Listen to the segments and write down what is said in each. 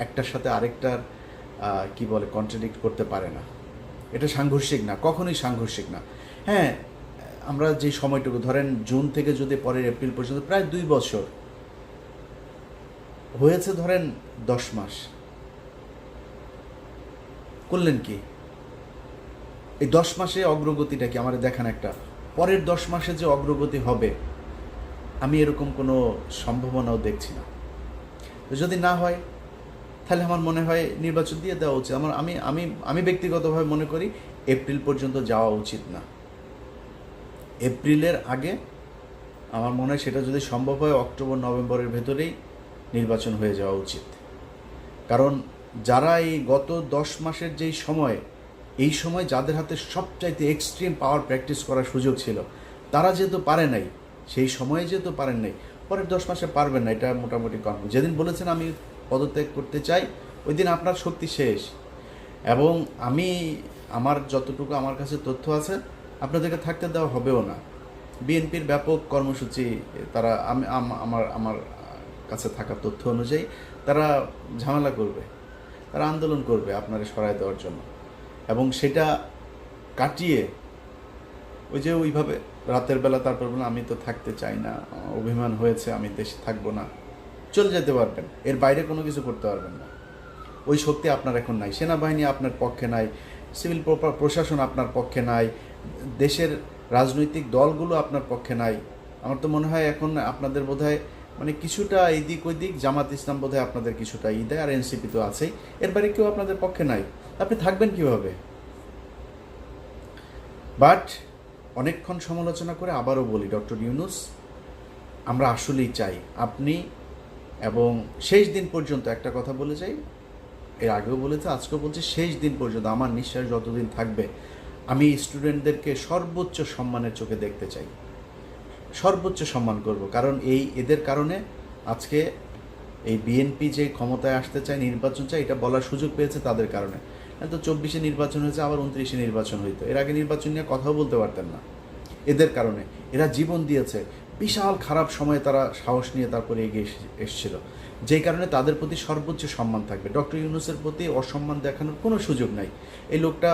একটার সাথে আরেকটার কি বলে কন্ট্রাডিক্ট করতে পারে না। এটা সাংঘর্ষিক না, কখনোই সাংঘর্ষিক না। হ্যাঁ, আমরা যে সময়টুকু ধরেন জুন থেকে যদি পরের এপ্রিল পর্যন্ত প্রায় 2 বছর হয়েছে, ধরেন 10 মাস করলেন কি? এই 10 মাসে অগ্রগতিটা কি আমার দেখান একটা। পরের 10 মাসে যে অগ্রগতি হবে আমি এরকম কোনো সম্ভাবনাও দেখছি না। তো যদি না হয় তাহলে আমার মনে হয় নির্বাচন দিয়ে দেওয়া উচিত। আমি আমি আমি ব্যক্তিগতভাবে মনে করি এপ্রিল পর্যন্ত যাওয়া উচিত না। এপ্রিলের আগে আমার মনে হয় সেটা যদি সম্ভব হয় অক্টোবর নভেম্বরের ভেতরেই নির্বাচন হয়ে যাওয়া উচিত। কারণ যারা এই গত 10 মাসের যেই সময়, এই সময় যাদের হাতে সবচাইতে এক্সট্রিম পাওয়ার প্র্যাকটিস করার সুযোগ ছিল, তারা যেহেতু পারে নাই, সেই সময়ে যেহেতু পারেন নাই, পরের 10 মাসে পারবেন না, এটা মোটামুটি কনফার্ম। যেদিন বলেছেন আমি পদত্যাগ করতে চাই, ওই দিন আপনার শক্তি শেষ। এবং আমার যতটুকু আমার কাছে তথ্য আছে আপনাদেরকে থাকতে দেওয়া হবেও না। বিএনপির ব্যাপক কর্মসূচি, তারা আমার কাছে থাকা তথ্য অনুযায়ী তারা ঝামেলা করবে, তারা আন্দোলন করবে আপনারা সরায় দেওয়ার জন্য। এবং সেটা কাটিয়ে ওই যে ওইভাবে রাতের বেলা তারপর বললাম আমি তো থাকতে চাই না, অভিমান হয়েছে, আমি দেশে থাকবো না, চলে যেতে পারবেন। এর বাইরে কোনো কিছু করতে পারবেন না। ওই শক্তি আপনার এখন নাই। সেনাবাহিনী আপনার পক্ষে নাই, সিভিল প্রশাসন আপনার পক্ষে নাই, দেশের রাজনৈতিক দলগুলো আপনার পক্ষে নাই। আমার তো মনে হয় এখন আপনাদের বোধহয় মানে কিছুটা এদিক ওইদিক, জামাত ইসলাম বোধহয় আপনাদের কিছুটা দেয়, আর এনসিপি তো আছেই, এর বাইরে কেউ আপনাদের পক্ষে নাই। আপনি থাকবেন কীভাবে? বাট অনেকক্ষণ সমালোচনা করে আবারও বলি, ডক্টর ইউনূস, আমরা আসলেই চাই আপনি, এবং শেষ দিন পর্যন্ত একটা কথা বলে যাই, এর আগেও বলেছে আজকেও বলছি, শেষ দিন পর্যন্ত আমার নিঃশ্বাস যতদিন থাকবে আমি স্টুডেন্টদেরকে সর্বোচ্চ সম্মানের চোখে দেখতে চাই, সর্বোচ্চ সম্মান করব। কারণ এদের কারণে আজকে এই বিএনপি যে ক্ষমতায় আসতে চায়, নির্বাচন চায়, এটা বলার সুযোগ পেয়েছে তাদের কারণে। তো 24-এ নির্বাচন হয়েছে, আবার 29-এ নির্বাচন হইতো, এর আগে নির্বাচন নিয়ে কথাও বলতে পারতেন না। এদের কারণে এরা জীবন দিয়েছে, বিশাল খারাপ সময়ে তারা সাহস নিয়ে তারপরে এগিয়ে এসেছিল, যেই কারণে তাদের প্রতি সর্বোচ্চ সম্মান থাকবে। ডক্টর ইউনূসের প্রতি অসম্মান দেখানোর কোনো সুযোগ নাই। এই লোকটা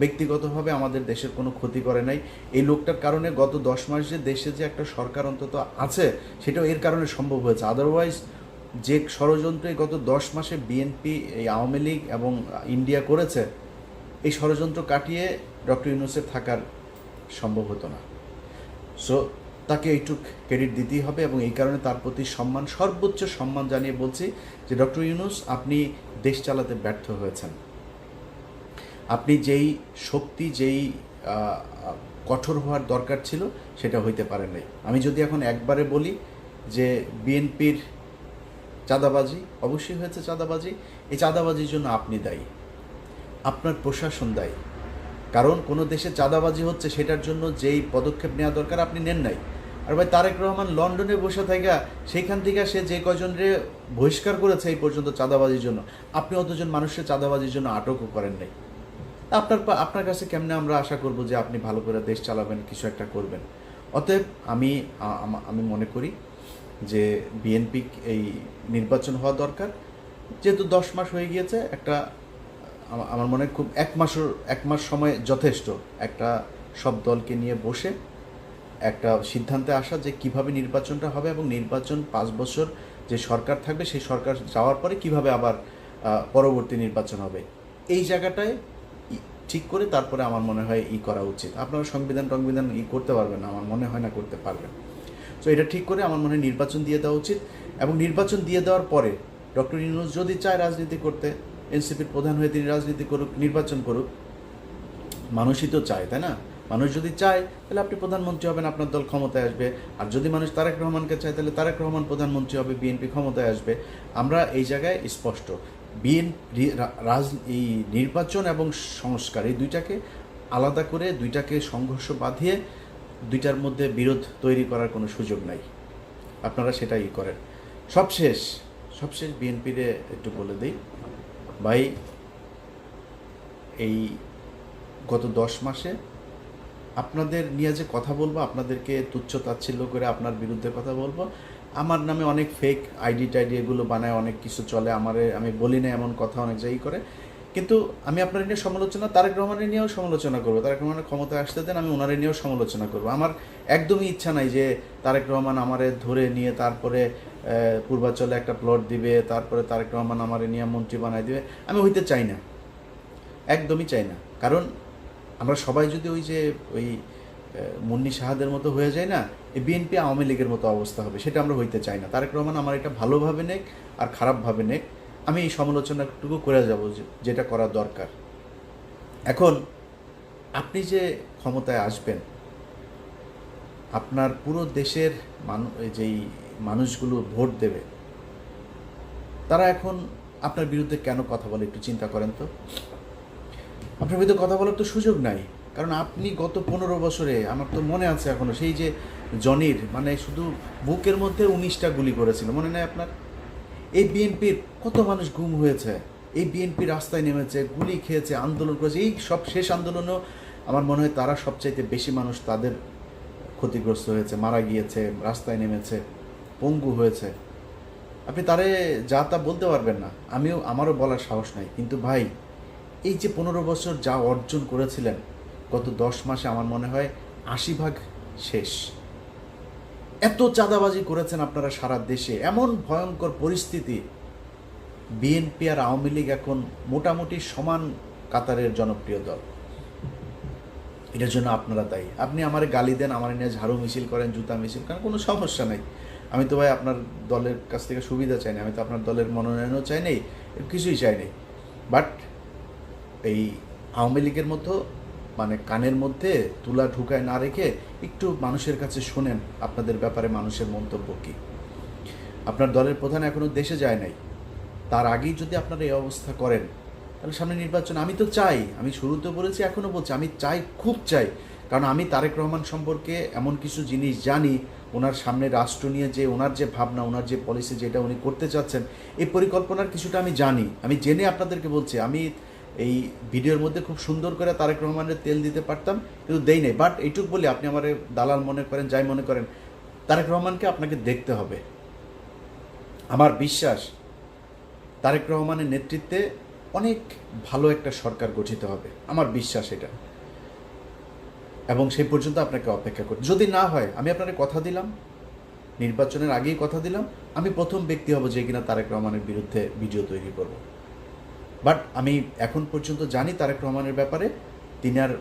ব্যক্তিগতভাবে আমাদের দেশের কোনো ক্ষতি করে নাই। এই লোকটার কারণে গত 10 মাস যে দেশে যে একটা সরকার অন্তত আছে, সেটাও এর কারণে সম্ভব হয়েছে। আদারওয়াইজ যে ষড়যন্ত্রে গত 10 মাসে বিএনপি, এই আওয়ামী লীগ এবং ইন্ডিয়া করেছে, এই ষড়যন্ত্র কাটিয়ে ডক্টর ইউনূসের থাকার সম্ভব হতো না। সো তাকে এইটুক ক্রেডিট দিতেই হবে, এবং এই কারণে তার প্রতি সম্মান, সর্বোচ্চ সম্মান জানিয়ে বলছি যে ডক্টর ইউনূস, আপনি দেশ চালাতে ব্যর্থ হয়েছেন। আপনি যেই শক্তি, যেই কঠোর হওয়ার দরকার ছিল, সেটা হইতে পারেন নাই। আমি যদি এখন একবারে বলি যে বিএনপির চাঁদাবাজি অবশ্যই হয়েছে, চাঁদাবাজি, এই চাঁদাবাজির জন্য আপনি দায়ী, আপনার প্রশাসন দায়ী। কারণ কোনো দেশে চাঁদাবাজি হচ্ছে, সেটার জন্য যেই পদক্ষেপ নেওয়া দরকার আপনি নেন নাই। আর ভাই তারেক রহমান লন্ডনে বসে থাকা, সেইখান থেকে সে যে কজনরে বহিষ্কার করেছে এই পর্যন্ত চাঁদাবাজির জন্য, আপনি অতজন মানুষের চাঁদাবাজির জন্য আটকও করেন নাই। আপনার কাছে কেমনে আমরা আশা করব যে আপনি ভালো করে দেশ চালাবেন, কিছু একটা করবেন? অতএব আমি মনে করি যে বিএনপি এই নির্বাচন হওয়া দরকার। যেহেতু 10 মাস হয়ে গিয়েছে, একটা আমার মনে হয় খুব এক মাস সময় যথেষ্ট একটা সব দলকে নিয়ে বসে একটা সিদ্ধান্তে আসা যে কিভাবে নির্বাচনটা হবে, এবং নির্বাচন 5 বছর যে সরকার থাকবে সেই সরকার যাওয়ার পরে কিভাবে আবার পরবর্তী নির্বাচন হবে, এই জায়গাটায় ঠিক করে তারপরে আমার মনে হয় করা উচিত। আপনারা সংবিধান করতে পারবেন না, আমার মনে হয় না করতে পারবেন। সো এটা ঠিক করে আমার মনে হয় নির্বাচন দিয়ে দেওয়া উচিত। এবং নির্বাচন দিয়ে দেওয়ার পরে ডক্টর ইউনূস যদি চায় রাজনীতি করতে, এনসিপির প্রধান হয়ে তিনি রাজনীতি করুক, নির্বাচন করুক, মানুষই তো চায়, তাই না? মানুষ যদি চায় তাহলে আপনি প্রধানমন্ত্রী হবেন, আপনার দল ক্ষমতায় আসবে। আর যদি মানুষ তারেক রহমানকে চায় তাহলে তারেক রহমান প্রধানমন্ত্রী হবে, বিএনপি ক্ষমতায় আসবে। আমরা এই জায়গায় স্পষ্ট, এই নির্বাচন এবং সংস্কার, এই দুইটাকে আলাদা করে, দুইটাকে সংঘর্ষ বাঁধিয়ে দুইটার মধ্যে বিরোধ তৈরি করার কোনো সুযোগ নাই। আপনারা সেটাই করেন। সবশেষ বিএনপিরে একটু বলে দিই ভাই, এই গত 10 মাসে আপনাদের নিয়ে যে কথা বলবো, আপনাদেরকে তুচ্ছ তাচ্ছিল্য করে আপনার বিরুদ্ধে কথা বলবো, আমার নামে অনেক ফেক আইডি টাইডি এগুলো বানায়, অনেক কিছু চলে, আমি বলি না এমন কথা অনেক জায়গায় করে। কিন্তু আমি আপনার নিয়ে সমালোচনা, তারেক রহমানের নিয়েও সমালোচনা করবো, তারেক রহমানের ক্ষমতায় আসতে দেন, আমি ওনারে নিয়েও সমালোচনা করবো। আমার একদমই ইচ্ছা নাই যে তারেক রহমান আমারে ধরে নিয়ে তারপরে পূর্বাঞ্চলে একটা প্লট দিবে, তারপরে তারেক রহমান আমারে নিয়ে মন্ত্রী বানায় দিবে। আমি হইতে চাই না, একদমই চাই না। কারণ আমরা সবাই যদি ওই যে ওই মুন্নি শাহাদের মতো হয়ে যায় না, এই বিএনপি আওয়ামী লীগের মতো অবস্থা হবে, সেটা আমরা হইতে চাই না। তারেক রহমান আমার এটা ভালোভাবে নেক আর খারাপভাবে নেক, আমি এই সমালোচনাটুকু করে যাব যেটা করা দরকার। এখন আপনি যে ক্ষমতায় আসবেন, আপনার পুরো দেশের যেই মানুষগুলো ভোট দেবে, তারা এখন আপনার বিরুদ্ধে কেন কথা বলে একটু চিন্তা করেন তো। আপনার বিরুদ্ধে কথা বলার তো সুযোগ নাই, কারণ আপনি গত 15 বছরে, আমার তো মনে আছে এখনও, সেই যে জনির মানে শুধু বুকের মধ্যে 19টা গুলি করেছিল, মনে নেই আপনার? এই বিএনপির কত মানুষ গুম হয়েছে, এই বিএনপি রাস্তায় নেমেছে, গুলি খেয়েছে, আন্দোলন করেছে, এই সব শেষ আন্দোলনেও আমার মনে হয় তারা সবচাইতে বেশি মানুষ তাদের ক্ষতিগ্রস্ত হয়েছে, মারা গিয়েছে, রাস্তায় নেমেছে, পঙ্গু হয়েছে। আপনি তারে যা তা বলতে পারবেন না, আমারও বলার সাহস নাই। কিন্তু ভাই, এই যে 15 বছর যা অর্জন করেছিলেন, গত 10 মাসে আমার মনে হয় 80% শেষ। এত চাঁদাবাজি করেছেন আপনারা সারা দেশে, এমন ভয়ঙ্কর পরিস্থিতি। বিএনপি আর আওয়ামী লীগ এখন মোটামুটি সমান কাতারের জনপ্রিয় দল। এটার জন্য আপনারা দায়ী। আপনি আমারে গালি দেন, আমার নিয়ে ঝাড়ু মিছিল করেন, জুতা মিছিল করেন, কোনো সমস্যা নেই। আমি তো ভাই আপনার দলের কাছ থেকে সুবিধা চাই না, আমি তো আপনার দলের মনোনয়নও চাই নাই, কিছুই চাই নাই। বাট এই আওয়ামী লীগের মতো মানে কানের মধ্যে তুলা ঢুকায় না রেখে একটু মানুষের কাছে শোনেন আপনাদের ব্যাপারে মানুষের মন্তব্য কী। আপনার দলের প্রধান এখনও দেশে যায় নাই, তার আগেই যদি আপনারা এই অবস্থা করেন, তাহলে সামনে নির্বাচন আমি তো চাই, আমি শুরুতে বলেছি, এখনও বলছি, আমি চাই, খুব চাই। কারণ আমি তারেক রহমান সম্পর্কে এমন কিছু জিনিস জানি, ওনার সামনে রাষ্ট্র নিয়ে যে ওনার যে ভাবনা, ওনার যে পলিসি, যেটা উনি করতে চাচ্ছেন, এই পরিকল্পনার কিছুটা আমি জানি। আমি জেনে আপনাদেরকে বলছি, আমি এই ভিডিওর মধ্যে খুব সুন্দর করে তারেক রহমানের তেল দিতে পারতাম, কিন্তু দেই নাই। বাট এইটুক বলি, আপনি আমার দালাল মনে করেন, যাই মনে করেন, তারেক রহমানকে আপনাকে দেখতে হবে। আমার বিশ্বাস তারেক রহমানের নেতৃত্বে অনেক ভালো একটা সরকার গঠিত হবে, আমার বিশ্বাস এটা। এবং সেই পর্যন্ত আপনাকে অপেক্ষা করি। যদি না হয়, আমি আপনাকে কথা দিলাম, নির্বাচনের আগেই কথা দিলাম, আমি প্রথম ব্যক্তি হব যে কিনা তারেক রহমানের বিরুদ্ধে ভিডিও তৈরি করব। বাট আমি এখন পর্যন্ত জানি তারেক রহমানের ব্যাপারে, তিনার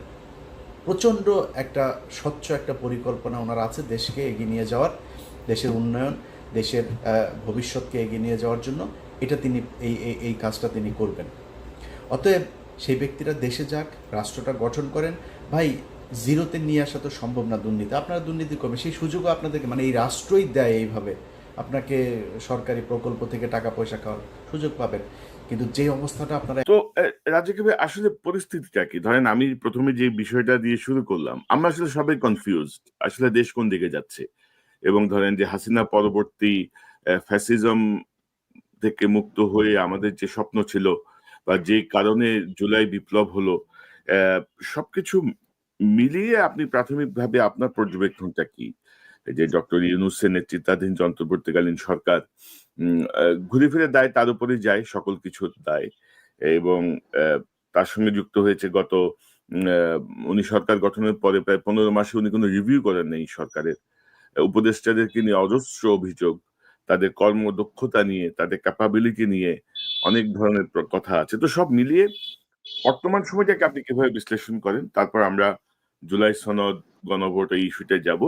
প্রচণ্ড একটা স্বচ্ছ একটা পরিকল্পনা ওনার আছে দেশকে এগিয়ে নিয়ে যাওয়ার, দেশের উন্নয়ন, দেশের ভবিষ্যৎকে এগিয়ে নিয়ে যাওয়ার জন্য। এটা তিনি এই কাজটা তিনি করবেন। অতএব সেই ব্যক্তিরা দেশে যাক, রাষ্ট্রটা গঠন করেন। ভাই, জিরোতে নিয়ে আসা তো সম্ভব না দুর্নীতি, আপনারা দুর্নীতি করবেন, সেই সুযোগও আপনাদেরকে মানে এই রাষ্ট্রই দেয় এইভাবে, আপনাকে সরকারি প্রকল্প থেকে টাকা পয়সা খাওয়ার সুযোগ পাবেন। কিন্তু যে অবস্থাটা আপনারা তো রাজীব ভাই, আসলে পরিস্থিতিটা কি? ধরেন আমি প্রথমে যে বিষয়টা দিয়ে শুরু করলাম, আমরা আসলে সবাই কনফিউজড, আসলে দেশ কোন দিকে যাচ্ছে। এবং ধরেন যে হাসিনা পরবর্তী ফ্যাসিজম থেকে মুক্ত হয়ে আমাদের যে স্বপ্ন ছিল, বা যে কারণে জুলাই বিপ্লব হলো, আহ, সবকিছু মিলিয়ে আপনি প্রাথমিকভাবে আপনার পর্যবেক্ষণটা কি? এই যে ডক্টর ইউনূসের নেতৃত্বাধীন অন্তর্বর্তীকালীন সরকার ঘুরে ফিরে দায় তার উপরেই যায়, সকল কিছুর দায়। এবং তার সঙ্গে যুক্ত হয়েছে গত উনি সরকার গঠনের পরে প্রায় 15 মাসে উনি কোনো রিভিউ করেন নাই সরকারের। উপদেষ্টাদেরকে নিয়ে অজস্র অভিযোগ, তাদের কর্মদক্ষতা নিয়ে, তাদের ক্যাপাবিলিটি নিয়ে অনেক ধরনের কথা আছে। তো সব মিলিয়ে বর্তমান সময়টাকে আপনি কিভাবে বিশ্লেষণ করেন? তারপর আমরা জুলাই সনদ, গণভোট, এই ইস্যুতে যাব।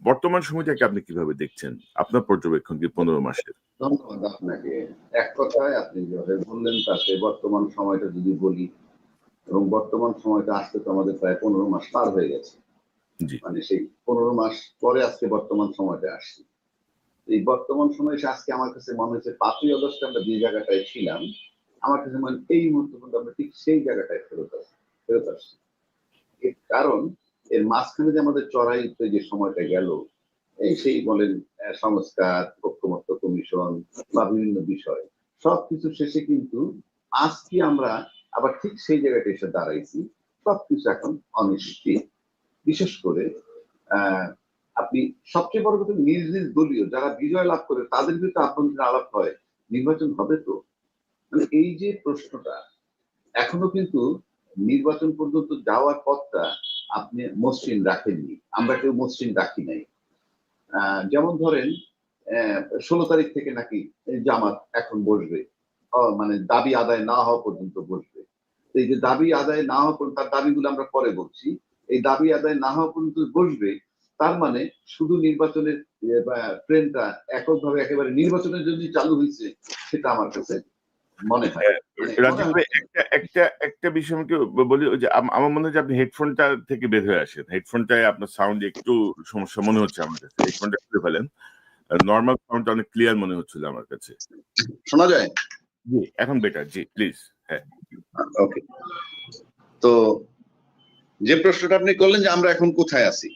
বর্তমান সময়টাকে আপনি কিভাবে দেখছেন? আপনার পর্যবেক্ষণ কি 15 মাসের? ধন্যবাদ আপনাকে। এক কথায় আপনি যেভাবে বললেন তাতে বর্তমান সময়টা যদি বলি, এবং বর্তমান সময়টা আসতে তো আমাদের প্রায় 15 মাস পার হয়ে গেছে। জি। মানে সেই 15 মাস পরে আজকে বর্তমান সময়টা আসছে। এই বর্তমান সময় এসে আজকে আমার কাছে মনে হচ্ছে 5ই আগস্টে আমরা যে জায়গাটায় ছিলাম, আমার কাছে মনে হয় এই মুহূর্তে কিন্তু আমরা ঠিক সেই জায়গাটায় ফেরত আসছি। এর কারণ এর মাঝখানে যে আমাদের চড়াই উঠতে যে সময়টা গেল, এই সেই বলেন সংস্কার, ঐক্যমত্য কমিশন বা বিভিন্ন বিষয়, সবকিছু শেষে কিন্তু আজকে আমরা আবার ঠিক সেই জায়গাটা এসে দাঁড়াইছি। সবকিছু এখন অনিশ্চিত। বিশেষ করে আহ আপনি সবচেয়ে বড় কথা, নিজ নিজ দলীয় যারা বিজয় লাভ করে তাদের বিরুদ্ধে আভ্যন্তরীণ আলাপ হয়, নির্বাচন হবে তো? মানে এই যে প্রশ্নটা, এখনো কিন্তু নির্বাচন পর্যন্ত যাওয়ার পথটা আপনি মসৃণ রাখেননি, আমরা কেউ মসৃণ রাখি নাই। যেমন ধরেন 16 তারিখ থেকে নাকি জামাত এখন বসবে, মানে দাবি আদায় না হওয়া পর্যন্ত বসবে। এই যে দাবি আদায় না হওয়া পর্যন্ত, তার দাবিগুলো আমরা পরে বলছি, এই দাবি আদায় না হওয়া পর্যন্ত বসবে, তার মানে শুধু নির্বাচনের ট্রেনটা এককভাবে একেবারে নির্বাচনের জন্য চালু হয়েছে, সেটা আমার কাছে মনে হয়। রাজীব ভাই, একটা বিষয় আমাকে বলি, যে আমার মনে হয় যে আপনি হেডফোনটা থেকে বের হয়ে আসেন। হেডফোনটায় আপনার সাউন্ড একটু সমস্যা মনে হচ্ছে আমার কাছে। হেডফোনটা খুলে ফেলেন। নর্মাল সাউন্ডটা অনেক ক্লিয়ার মনে হচ্ছিল আমার কাছে। শোনা যায়? জি, এখন বেটার। G, please. হ্যাঁ, ওকে। তো যে প্রশ্নটা আপনি করলেন যে আমরা এখন কোথায় আছি,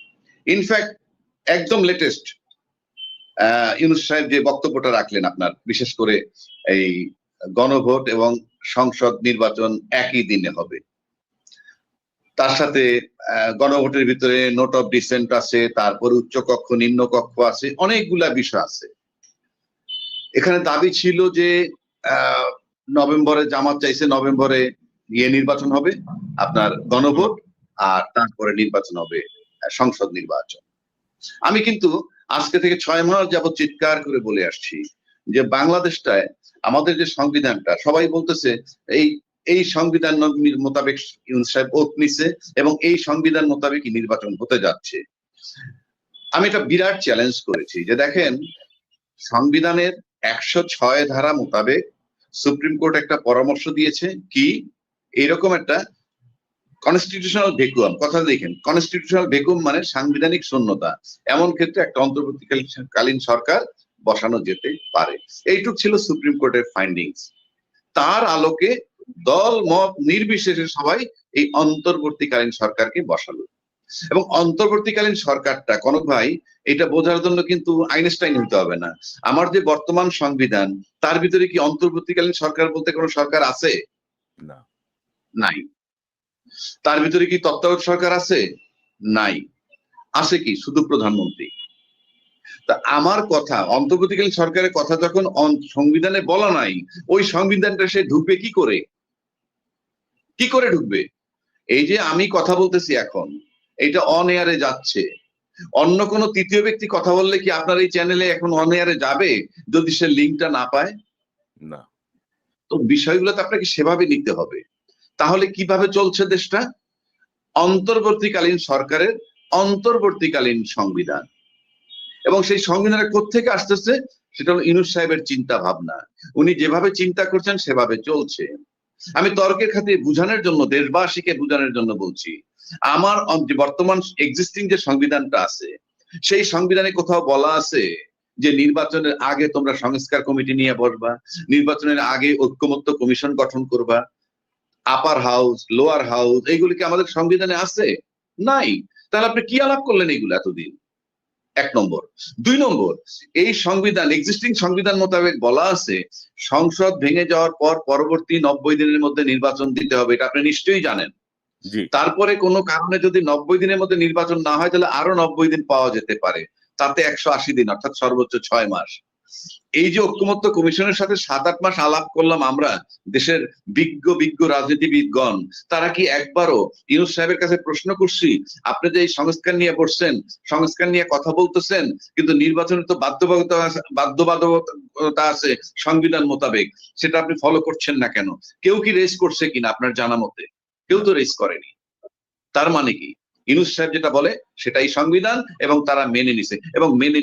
ইনফ্যাক্ট একদম লেটেস্ট ইউনূস সাহেব যে বক্তব্যটা রাখলেন আপনার, বিশেষ করে এই গণভোট এবং সংসদ নির্বাচন একই দিনে হবে, তার সাথে গণভোটের ভিতরে নোট অফ ডিসেন্ট আছে, তারপর উচ্চ কক্ষ নিম্ন কক্ষ আছে, অনেকগুলা বিষয় আছে। এখানে দাবি ছিল যে নভেম্বরে, জামাত চাইছে নভেম্বরে নির্বাচন হবে, আপনার গণভোট, আর তারপরে নির্বাচন হবে সংসদ নির্বাচন। আমি কিন্তু আজকে থেকে 6 মাস যাবত চিৎকার করে বলে আসছি যে বাংলাদেশটায় আমাদের যে সংবিধানটা, সবাই বলতেছে এই সংবিধান মোতাবেক ইউনূস সাহেব ওত নিছে এবং এই সংবিধান মোতাবেক নির্বাচন হতে যাচ্ছে। আমি এটা বিরাট চ্যালেঞ্জ করেছি যে দেখেন, সংবিধানের 106 ধারা মোতাবেক সুপ্রিম কোর্ট একটা পরামর্শ দিয়েছে কি, এইরকম একটা কনস্টিটিউশনাল ভ্যাকুয়াম, কথা দেখেন, কনস্টিটিউশনাল ভ্যাকুয়াম মানে সাংবিধানিক শূন্যতা, এমন ক্ষেত্রে একটা অন্তর্বর্তীকালীন সরকার বসানো যেতে পারে। এইটুক ছিল সুপ্রিম কোর্টের ফাইন্ডিংস। তার আলোকে দল মত নির্বিশেষে সবাই এই অন্তর্বর্তীকালীন সরকারকে বসালো। এবং অন্তর্বর্তীকালীন সরকারটা, কনক ভাই, এটা বোঝার জন্য কিন্তু আইনস্টাইন হইতে হবে না। আমার যে বর্তমান সংবিধান, তার ভিতরে কি অন্তর্বর্তীকালীন সরকার বলতে কোনো সরকার আছে? না, নাই। তার ভিতরে কি তত্ত্বাবধায়ক সরকার আছে? নাই। আছে কি? শুধু প্রধানমন্ত্রী। তা আমার কথা, অন্তর্বর্তীকালীন সরকারের কথা যখন সংবিধানে বলা নাই, ওই সংবিধানটা সে ঢুকবে কি করে? কি করে ঢুকবে? এই যে আমি কথা বলতেছি এখন, এটা অন এয়ারে যাচ্ছে, অন্য কোনো তৃতীয় ব্যক্তি কথা বললে কি আপনার এই চ্যানেলে এখন অন এয়ারে যাবে যদি সে লিঙ্কটা না পায়? না। তো বিষয়গুলো তো আপনাকে সেভাবে নিতে হবে। তাহলে কিভাবে চলছে দেশটা? অন্তর্বর্তীকালীন সরকারের অন্তর্বর্তীকালীন সংবিধান, এবং সেই সংবিধানের কোত্থেকে আসতেছে? সেটা হলো ইউনূস সাহেবের চিন্তা ভাবনা। উনি যেভাবে চিন্তা করছেন সেভাবে চলছে। আমি তর্কের খাতিরে বুঝানোর জন্য, দেশবাসীকে বুঝানোর জন্য বলছি, আমার বর্তমান এক্সিস্টিং যে সংবিধানটা আছে, সেই সংবিধানে কোথাও বলা আছে যে নির্বাচনের আগে তোমরা সংস্কার কমিটি নিয়ে বসবা, নির্বাচনের আগে ঐক্যমত্য কমিশন গঠন করবা, আপার হাউস, লোয়ার হাউস, এইগুলি কি আমাদের সংবিধানে আছে? নাই। তাহলে আপনি কি আলাপ করলেন এইগুলো এতদিন? 1 নম্বর। 2 নম্বর, এই সংবিধান, এক্সিস্টিং সংবিধান মোতাবেক বলা আছে সংসদ ভেঙে যাওয়ার পর পরবর্তী 90 দিনের মধ্যে নির্বাচন দিতে হবে, এটা আপনি নিশ্চয়ই জানেন। তারপরে কোনো কারণে যদি 90 দিনের মধ্যে নির্বাচন না হয়, তাহলে আরো 90 দিন পাওয়া যেতে পারে, তাতে 180 দিন, অর্থাৎ সর্বোচ্চ 6 মাস। এই যে ঐক্যমত্য কমিশনের সাথে 7-8 মাস আলাপ করলাম আমরা, দেশের বিজ্ঞ রাজনীতিবিদগণ, তারা কি একবারও ইউনূস সাহেবের কাছে প্রশ্ন করছি, আপনি যে এই সংস্কার নিয়ে বসছেন, সংস্কার নিয়ে কথা বলতেছেন, কিন্তু নির্বাচনের তো বাধ্যবাধকতা আছে সংবিধান মোতাবেক, সেটা আপনি ফলো করছেন না কেন? কেউ কি রেজ করছে কিনা আপনার জানা মতে? কেউ তো রেজ করেনি। তার মানে কি, ইউনূস সাহেব যেটা বলে সেটাই সংবিধান, এবং তারা মেনে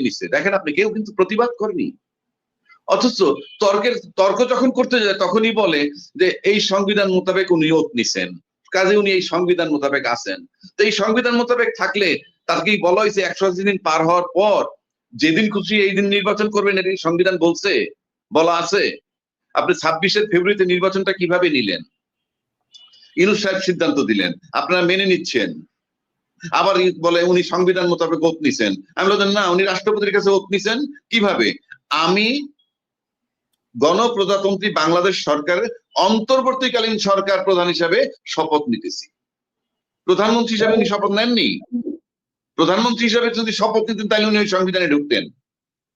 নিছে। দেখেন, আপনি কেউ কিন্তু প্রতিবাদ করেনি। অথচ তর্ক যখন করতে যায় তখনই বলে যে এই সংবিধান মোতাবেক উনি ওত নিছেন, কাজে উনি এই সংবিধান মোতাবেক আছেন। তো এই সংবিধান মোতাবেক থাকলে তাকেই বলা হয়েছে 180 দিন পার হওয়ার পর যেদিন খুশি এই দিন নির্বাচন করবেন, এটি সংবিধান বলা আছে। আপনি 26 ফেব্রুয়ারিতে নির্বাচনটা কিভাবে নিলেন? ইউনূস সাহেব সিদ্ধান্ত দিলেন, আপনারা মেনে নিচ্ছেন, আবার বলে উনি সংবিধান মোতাবেক ওত নিছেন। আমি বললাম না, উনি রাষ্ট্রপতির কাছে ওত নিছেন। কিভাবে? আমি গণপ্রজাতন্ত্রী বাংলাদেশ সরকারের অন্তর্বর্তীকালীন সরকার প্রধান হিসাবে শপথ নিতেছি। প্রধানমন্ত্রী হিসাবে উনি শপথ নেননি। প্রধানমন্ত্রী হিসেবে যদি শপথ নিতেন তাহলে উনি ওই সংবিধানে ঢুকতেন,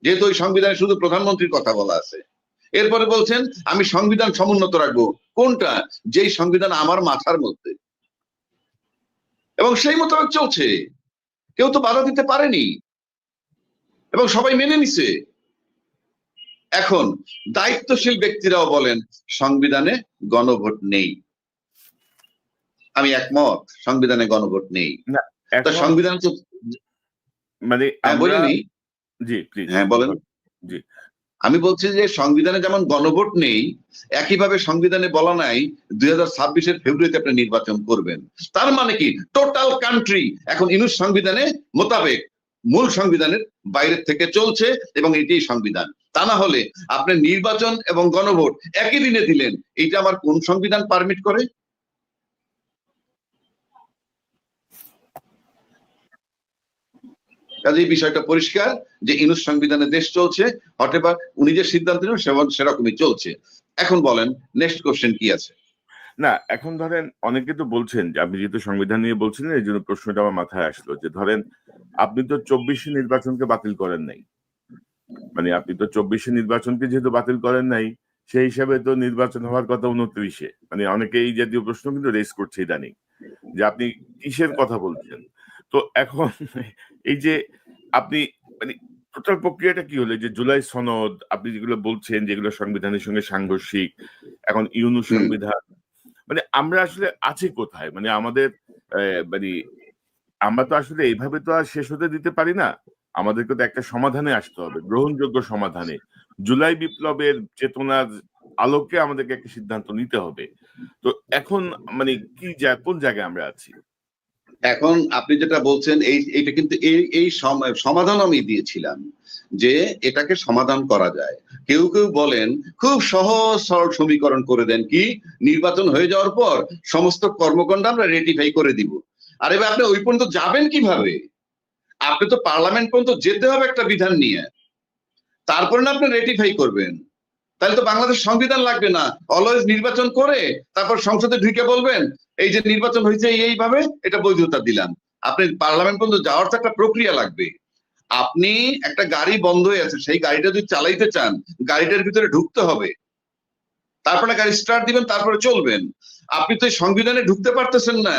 যেহেতু ওই সংবিধানে শুধু প্রধানমন্ত্রীর কথা বলা আছে। এরপরে বলছেন আমি সংবিধান সমুন্নত রাখবো। কোনটা? যেই সংবিধান আমার মাথার মধ্যে, এবং সেই মোতাবেক চলছে, কেউ তো বাধা দিতে পারেনি এবং সবাই মেনে নিছে। এখন দায়িত্বশীল ব্যক্তিরাও বলেন সংবিধানে গণভোট নেই। আমি একমত, সংবিধানে গণভোট নেই। না, তা এখন সংবিধান তো মানে আমরা বলিনি। জি প্লিজ হ্যাঁ বলেন। জি আমি বলছি যে সংবিধানে যেমন গণভোট নেই, একইভাবে সংবিধানে বলা নাই 2026-এর ফেব্রুয়ারিতে আপনি নির্বাচন করবেন। তার মানে কি টোটাল কান্ট্রি এখন ইউনুস সংবিধানে মোতাবেক মূল সংবিধানের বাইরের থেকে চলছে এবং এটাই সংবিধান। তা না হলে আপনি নির্বাচন এবং গণভোট একই দিনে দিলেন, এইটা আমার কোন সংবিধান পারমিট করে? কাজে এই বিষয়টা পরিষ্কার যে ইউনুস সংবিধানে দেশ চলছে, অথবা উনি যে সিদ্ধান্ত নেন সেরকমই চলছে। এখন বলেন নেক্সট কোশ্চেন কি আছে? না, এখন ধরেন অনেকে তো বলছেন যে আপনি যেহেতু সংবিধান নিয়ে বলছেন এই জন্য প্রশ্নটা আমার মাথায় আসলো যে ধরেন আপনি তো 24 নির্বাচনকে বাতিল করেন নাই, মানে আপনি তো 24 নির্বাচনকে যেহেতু বাতিল করেন নাই সেই হিসাবে তো নির্বাচন হওয়ার কথা 29-এ, মানে অনেকে এই জাতীয় প্রশ্ন কিন্তু রেজ করছে ইদানিং যে আপনি কিসের কথা বলছেন। তো এখন এই যে আপনি মানে টোটাল প্রক্রিয়াটা কি হলো যে জুলাই সনদ আপনি যেগুলো বলছেন যেগুলো সংবিধানের সঙ্গে সাংঘর্ষিক, এখন ইউনুস সংবিধান, মানে আমরা আসলে আছি কোথায়? মানে আমাদের মানে আমরা তো আসলে এইভাবে তো আর শেষ হতে দিতে পারি না। আমাদেরকে তো একটা সমাধানে আসতে হবে, গ্রহণযোগ্য সমাধানে। জুলাই বিপ্লবের চেতনার আলোকে আমাদেরকে একটা সিদ্ধান্ত নিতে হবে। তো এখন মানে কি কোন জায়গায় আমরা আছি? এখন আপনি যেটা বলছেন এইটা কিন্তু এই সমাধান আমি দিয়েছিলাম যে এটাকে সমাধান করা যায়। কেউ কেউ বলেন খুব সহজ সরল সমীকরণ করে দেন, কি নির্বাচন হয়ে যাওয়ার পর সমস্ত কর্মকাণ্ড আমরা রেটিফাই করে দিব। আরে ভাই, আপনি ওই পর্যন্ত যাবেন কিভাবে? আপনি তো পার্লামেন্ট পর্যন্ত যেতে হবে একটা বিধান নিয়ে, তারপরে না আপনি রেটিফাই করবেন। তাহলে তো বাংলাদেশ সংবিধান লাগবে না, অলওয়েজ নির্বাচন করে তারপর সংসদে ঢুকে বলবেন এই যে নির্বাচন হয়েছে এইভাবে, এটা বৈধতা দিলাম। আপনি পার্লামেন্ট পর্যন্ত যাওয়ার তো একটা প্রক্রিয়া লাগবে। আপনি একটা গাড়ি বন্ধ হয়ে আছে, সেই গাড়িটা যদি চালাইতে চান গাড়িটার ভিতরে ঢুকতে হবে, তারপরে গাড়ি স্টার্ট দিবেন, তারপরে চলবেন। আপনি তো সংবিধানে ঢুকতে পারতেছেন না।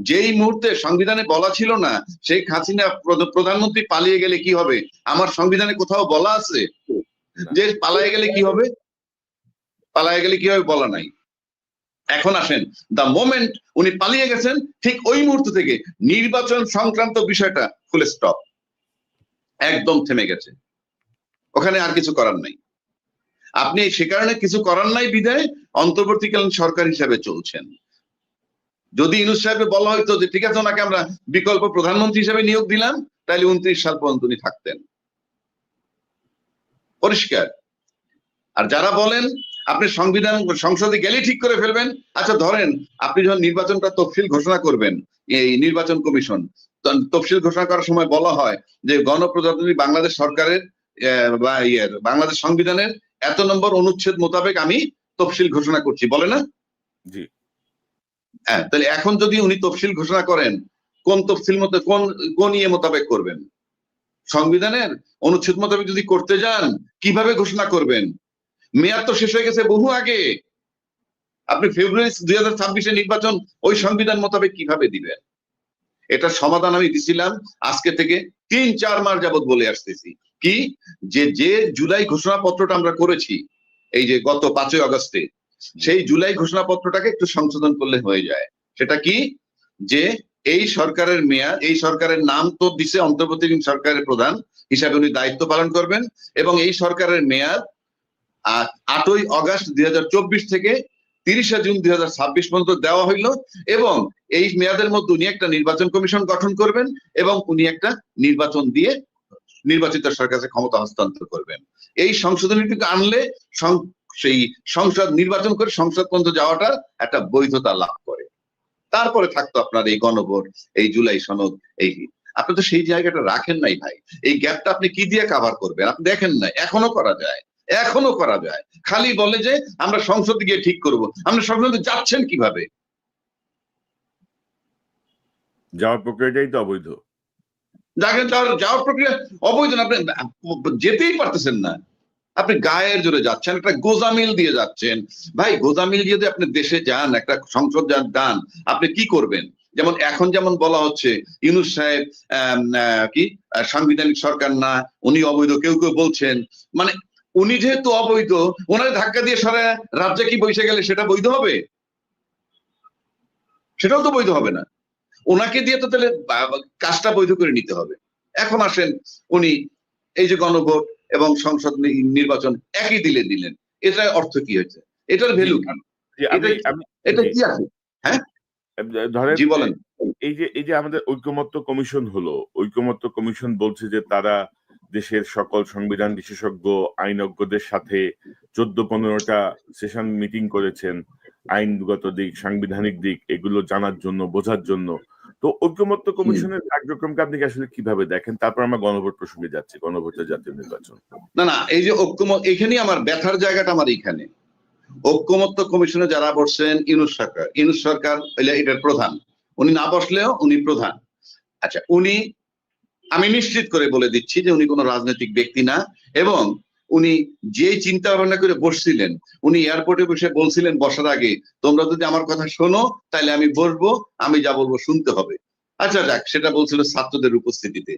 যেই মুহূর্তে সংবিধানে বলা ছিল না শেখ হাসিনা প্রধানমন্ত্রী পালিয়ে গেলে কি হবে, আমার সংবিধানে কোথাও বলা আছে যে পালিয়ে গেলে কি হবে? পালিয়ে গেলে কি হবে বলা নাই। এখন আসেন, দা মোমেন্ট উনি পালিয়ে গেছেন ঠিক ওই মুহূর্ত থেকে নির্বাচন সংক্রান্ত বিষয়টা ফুল স্টপ, একদম থেমে গেছে। ওখানে আর কিছু করার নাই। আপনি সে কারণে কিছু করার নাই বিধায় অন্তর্বর্তীকালীন সরকার হিসেবে চলছেন। যদি ইউনূস সাহেবকে বলা হয়তো যে ঠিক আছে ওনাকে আমরা বিকল্প প্রধানমন্ত্রী হিসেবে নিয়োগ দিলাম, তাহলে 29 সাল পর্যন্ত উনি থাকতেন। পরিষ্কার। আর যারা বলেন আপনি সংবিধান সংসদে গেলে ঠিক করে ফেলবেন, আচ্ছা ধরেন আপনি যখন নির্বাচনটা তফসিল ঘোষণা করবেন, এই নির্বাচন কমিশন তফসিল ঘোষণা করার সময় বলা হয় যে গণপ্রজাতন্ত্রী বাংলাদেশ সরকারের বা বাংলাদেশ সংবিধানের এত নম্বর অনুচ্ছেদ মোতাবেক আমি তফসিল ঘোষণা করছি, বলে না? জি হ্যাঁ, তাহলে এখন যদি উনি তফসিল ঘোষণা করেন, কোন তফসিল মতো কোন ইয়ে মোতাবেক করবেন? সংবিধানের অনুচ্ছেদ মোতাবেক যদি করতে যান কিভাবে ঘোষণা করবেন? মেয়াদ তো শেষ হয়ে গেছে বহু আগে। আপনি ফেব্রুয়ারি 2026-এ নির্বাচন ওই সংবিধান মোতাবেক কিভাবে দিবেন? এটা সমাধান আমি দিছিলাম আজকে থেকে 3-4 মাস যাবত বলে আসতেছি, কি যে জুলাই ঘোষণাপত্রটা আমরা করেছি এই যে গত 5ই আগস্টে, সেই জুলাই ঘোষণাপত্রটাকে একটু সংশোধন করলে হয়ে যায়। সেটা কি যে এই সরকারের মেয়াদ, এই সরকারের নাম তো দিছে অন্তর্বর্তীকালীন সরকারের প্রধান হিসাবে উনি দায়িত্ব পালন করবেন, এবং এই সরকারের মেয়াদ 8ই আগস্ট 2024 থেকে 30শে জুন 2026 পর্যন্ত দেওয়া হইল, এবং এই মেয়াদের মধ্যে উনি একটা নির্বাচন কমিশন গঠন করবেন এবং উনি একটা নির্বাচন দিয়ে নির্বাচিত সরকারের ক্ষমতা হস্তান্তর করবেন। এই সংশোধনীটুকু আনলে সেই সংসদ নির্বাচন করে সংসদ পর্যন্ত যাওয়াটার একটা বৈধতা লাভ করে। তারপরে থাকতো আপনার এই গণভোট, এই জুলাই সনদ, এই আপনি তো সেই জায়গাটা রাখেন নাই ভাই। এই গ্যাপটা আপনি কি দিয়ে কভার করবেন? আপনি দেখেন না এখনো করা যায়, এখনো করা যায়। খালি বলে যে আমরা সংসদে গিয়ে ঠিক করব। আমরা সংসদে যাচ্ছেন কিভাবে? যাওয়ার প্রক্রিয়াটাই তো অবৈধ। যাওয়ার প্রক্রিয়া অবৈধ না, আপনি যেতেই পারতেছেন না, আপনি গায়ের জোরে যাচ্ছেন, একটা গোজামিল দিয়ে যাচ্ছেন। ভাই গোজামিল যদি আপনি দেশে যান, একটা সংসদ যান, আপনি কি করবেন? যেমন এখন যেমন বলা হচ্ছে ইউনূস সাহেব কি সাংবিধানিক সরকার না, উনি অবৈধ, কেউ কেউ বলছেন। মানে উনি যেহেতু অবৈধ, ওনার ধাক্কা দিয়ে সারা রাজ্যে কি বসে গেলে সেটা বৈধ হবে? সেটাও তো বৈধ হবে না। ওনাকে দিয়ে তো তাহলে কাজটা বৈধ করে নিতে হবে। এখন আসেন, উনি এই যে গণভোট এবং সংসদ নির্বাচন একই দিলেন, এটার অর্থ কি হয়েছে? এটার ভ্যালু কি? এটা কি আছে? হ্যাঁ ধরেন জি বলেন। এই যে আমাদের ঐকমত্য কমিশন হলো, ঐকমত্য কমিশন বলছে যে তারা দেশের সকল সংবিধান বিশেষজ্ঞ আইনজ্ঞদের সাথে 14-15টা সেশন মিটিং করেছেন, আইনগত দিক, সাংবিধানিক দিক এগুলো জানার জন্য, বোঝার জন্য। তো ঐকমত্য কমিশনের কার্যক্রমকে আপনি আসলে কিভাবে দেখেন? তারপর আমরা গণভোট প্রসঙ্গে যাচ্ছি, গণভোটের জাতীয় নির্বাচন। না, এই যে ঐক্যমত, এখানেই আমার ব্যথার জায়গাটা, আমার এইখানে। ঐক্যমত্য কমিশনে যারা বসছেন, ইউনূস সরকার এটার প্রধান, উনি না বসলেও উনি প্রধান। আচ্ছা, উনি, আমি নিশ্চিত করে বলে দিচ্ছি যে উনি কোনো রাজনৈতিক ব্যক্তি না, এবং উনি যে চিন্তা ভাবনা করে বসছিলেন, উনি এয়ারপোর্টে বসে বলছিলেন বসার আগে, তোমরা যদি আমার কথা শোনো তাহলে আমি বসবো, আমি যা বলবো শুনতে হবে। আচ্ছা যাক, সেটা বলছিল ছাত্রদের উপস্থিতিতে।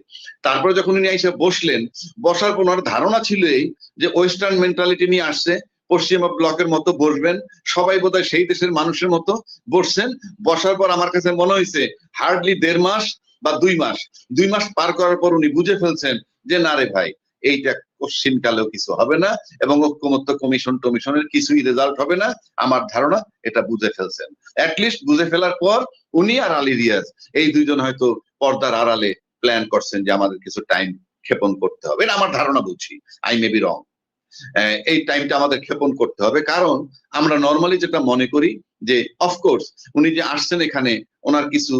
তারপরে যখন উনি এসে বসলেন, বসার পর ওনার ধারণা ছিল এই যে ওয়েস্টার্ন মেন্টালিটি নিয়ে আসছে, পশ্চিমা ব্লকের মতো বসবেন, সবাই বোধহয় সেই দেশের মানুষের মতো বসছেন। বসার পর আমার কাছে মনে হয়েছে হার্ডলি 1.5 মাস বা 2 মাস পার করার পর উনি বুঝে ফেলছেন যে না রে ভাই, এইটা কোশ্চিন কালেও কিছু হবে না, এবং ঐক্যমত্য কমিশনের কিছুই রেজাল্ট হবে না। আমার ধারণা এটা বুঝে ফেলছেন। অ্যাটলিস্ট বুঝে ফেলার পর উনি আর আলী রিয়াজ এই দুইজন হয়তো পর্দার আড়ালে প্ল্যান করছেন যে আমাদের কিছু টাইম ক্ষেপণ করতে হবে। এটা আমার ধারণা, বলছি, আই মে বি রং। এই টাইমটা আমাদের ক্ষেপণ করতে হবে, কারণ আমরা নর্মালি যেটা মনে করি যে অফকোর্স উনি যে আসছেন এখানে, ওনার কিছু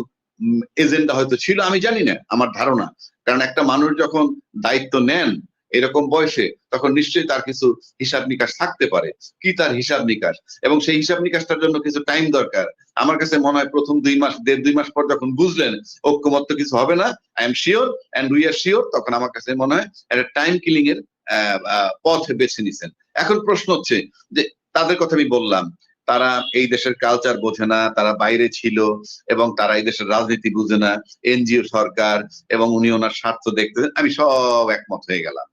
এজেন্ডা হয়তো ছিল, আমি জানি না, আমার ধারণা। কারণ একটা মানুষ যখন দায়িত্ব নেন এরকম বয়সে, তখন নিশ্চয়ই তার কিছু হিসাব নিকাশ থাকতে পারে। কি তার হিসাব নিকাশ, এবং সেই হিসাব নিকাশটার জন্য কিছু টাইম দরকার। আমার কাছে মনে হয় প্রথম 2 মাস, 1.5-2 মাস পর যখন বুঝলেন ঐক্যমত্য কিছু হবে না, I am sure and we are sure, তখন আমার কাছে মনে হয় একটা টাইম কিলিং এর পথ বেছে নিছেন। এখন প্রশ্ন হচ্ছে যে তাদের কথা আমি বললাম, তারা এই দেশের কালচার বোঝে না, তারা বাইরে ছিল, এবং তারা এই দেশের রাজনীতি বুঝে না, এনজিও সরকার, এবং উনি ওনার স্বার্থ দেখতে, আমি সব একমত হয়ে গেলাম।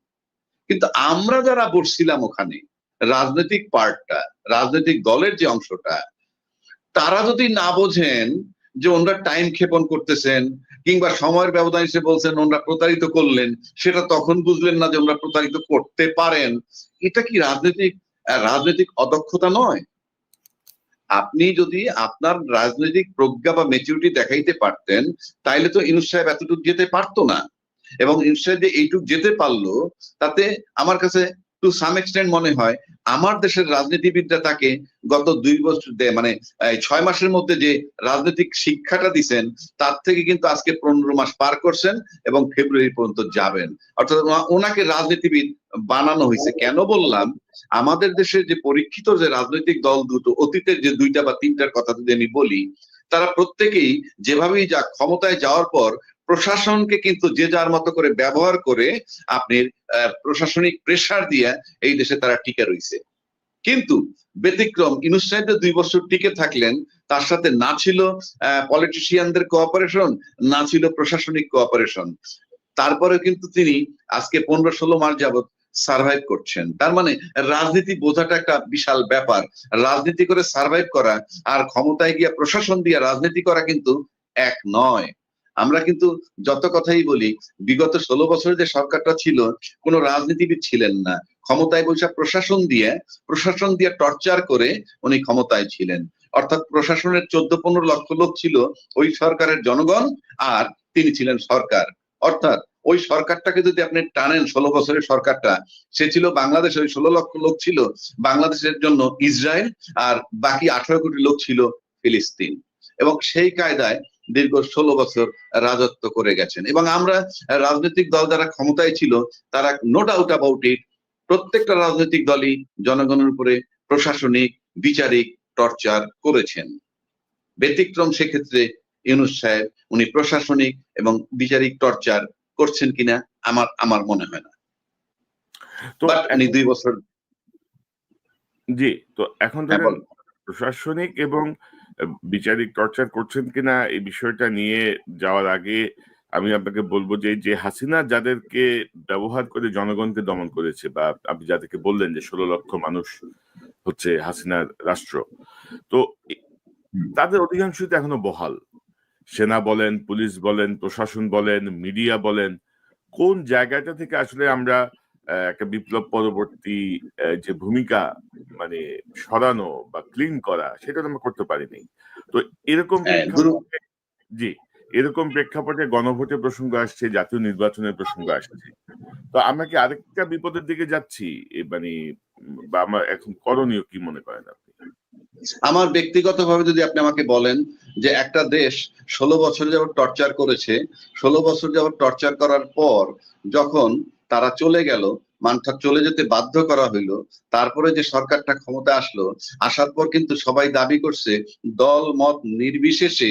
কিন্তু আমরা যারা বসছিলাম ওখানে, রাজনৈতিক পার্টটা, রাজনৈতিক দলের যে অংশটা, তারা যদি না বোঝেন যে ওনারা টাইম ক্ষেপণ করতেছেন, কিংবা সময়ের ব্যবধান হিসেবে বলছেন ওনারা প্রতারিত করলেন, সেটা তখন বুঝলেন না যে ওনারা প্রতারিত করতে পারেন, এটা কি রাজনৈতিক অদক্ষতা নয়? আপনি যদি আপনার রাজনৈতিক প্রজ্ঞা বা ম্যাচুরিটি দেখাইতে পারতেন, তাইলে তো ইউনূস সাহেব এতটুকু যেতে পারতো না। এবং ইউনূস সাহেব যে এইটুক যেতে পারলো, তাতে আমার কাছে টু সাম এক্সটেন্ট মনে হয় আমার দেশের রাজনীতিবিদরা তাকে গত 2 বছর, মানে 6 মাসের মধ্যে যে রাজনৈতিক শিক্ষাটা দিচ্ছেন, তার থেকে কিন্তু আজকে 15 মাস পার করছেন, এবং ফেব্রুয়ারি পর্যন্ত যাবেন। অর্থাৎ ওনাকে রাজনীতিবিদ বানানো হয়েছে। কেন বললাম, আমাদের দেশের যে পরীক্ষিত যে রাজনৈতিক দল দুটো, অতীতের যে 2টা বা 3টার কথা যদি আমি বলি, তারা প্রত্যেকেই যেভাবেই যাক, ক্ষমতায় যাওয়ার পর প্রশাসনকে কিন্তু যে যার মতো করে ব্যবহার করে আপনি প্রশাসনিক প্রেসার দিয়ে এই দেশে তারা টিকে রয়েছে। কিন্তু ব্যতিক্রম, ইউনূস সাহেব 2 বছর টিকে থাকলেন, তার সাথে না ছিল পলিটিশিয়ানদের কোঅপারেশন, না ছিল প্রশাসনিক কোঅপারেশন। তারপরে কিন্তু তিনি আজকে 15-16 মাস যাবত সার্ভাইভ করছেন। তার মানে রাজনীতি বোঝাটা একটা বিশাল ব্যাপার। রাজনীতি করে সার্ভাইভ করা আর ক্ষমতায় গিয়া প্রশাসন দিয়ে রাজনীতি করা কিন্তু এক নয়। আমরা কিন্তু যত কথাই বলি, বিগত 16 বছর যে সরকারটা ছিল, কোনো রাজনীতিবিদ ছিলেন না, ক্ষমতায় বসে প্রশাসন দিয়ে টর্চার করে উনি ক্ষমতায় ছিলেন। অর্থাৎ প্রশাসনের 14-15 লক্ষ লোক ছিল ওই সরকারের জনগণ, আর তিনি ছিলেন সরকার। অর্থাৎ ওই সরকারটাকে যদি আপনি টানেন, 16 বছরের সরকারটা, সে ছিল বাংলাদেশে, ওই 16 লক্ষ লোক ছিল বাংলাদেশের জন্য ইসরায়েল, আর বাকি 18 কোটি লোক ছিল ফিলিস্তিন। এবং সেই কায়দায় দীর্ঘ 16 বছর রাজত্ব করে গেছেন। এবং আমরা রাজনৈতিক দল যারা ক্ষমতায় ছিল, তারা নো ডাউট অ্যাবাউট ইট, প্রত্যেকটা রাজনৈতিক দলই জনগণের উপরে প্রশাসনিক, বিচারিক টর্চার করেছেন। ব্যতিক্রম সেক্ষেত্রে ইউনূস সাহেব, উনি প্রশাসনিক এবং বিচারিক টর্চার করছেন কিনা আমার মনে হয় না। তো বাট 2 বছর। জি, তো এখন হ্যাঁ, ধরেন বলেন। প্রশাসনিক এবং বিচারিক টর্চার করছেন কিনা এই বিষয়টা নিয়ে যাওয়ার আগে আমি আপনাকে বলবো যে হাসিনা যাদেরকে ব্যবহার করে জনগণকে দমন করেছে, বা আপনি যাদেরকে বললেন যে 16 লক্ষ মানুষ হচ্ছে হাসিনার রাষ্ট্র, তো তাদের অধিকাংশই তো এখনো বহাল। সেনা বলেন, পুলিশ বলেন, প্রশাসন বলেন, মিডিয়া বলেন, কোন জায়গাটা থেকে আসলে আমরা একটা বিপ্লব পরবর্তী যে ভূমিকা মানে সরানো বা ক্লিন করা, সেটা তো আমরা করতে পারিনি। তো এরকম হ্যাঁ, প্রেক্ষাপটে, জি, এরকম প্রেক্ষাপটে গণভোটের প্রসঙ্গ আসছে, জাতীয় নির্বাচনের প্রসঙ্গ আসছে। তো আমরা কি আরেকটা বিপদের দিকে যাচ্ছি? মানে বা আমার এখন করণীয় কি মনে করেন আপনি? আমার ব্যক্তিগতভাবে যদি আপনি আমাকে বলেন যে একটা দেশ 16 বছর যাবত টর্চার করেছে, 16 বছর যাবত টর্চার করার পর যখন তারা চলে গেল, চলে যেতে বাধ্য করা হইলো, তারপরে যে সরকারটা ক্ষমতা আসলো, আসার পর কিন্তু সবাই দাবি করছে দল মত নির্বিশেষে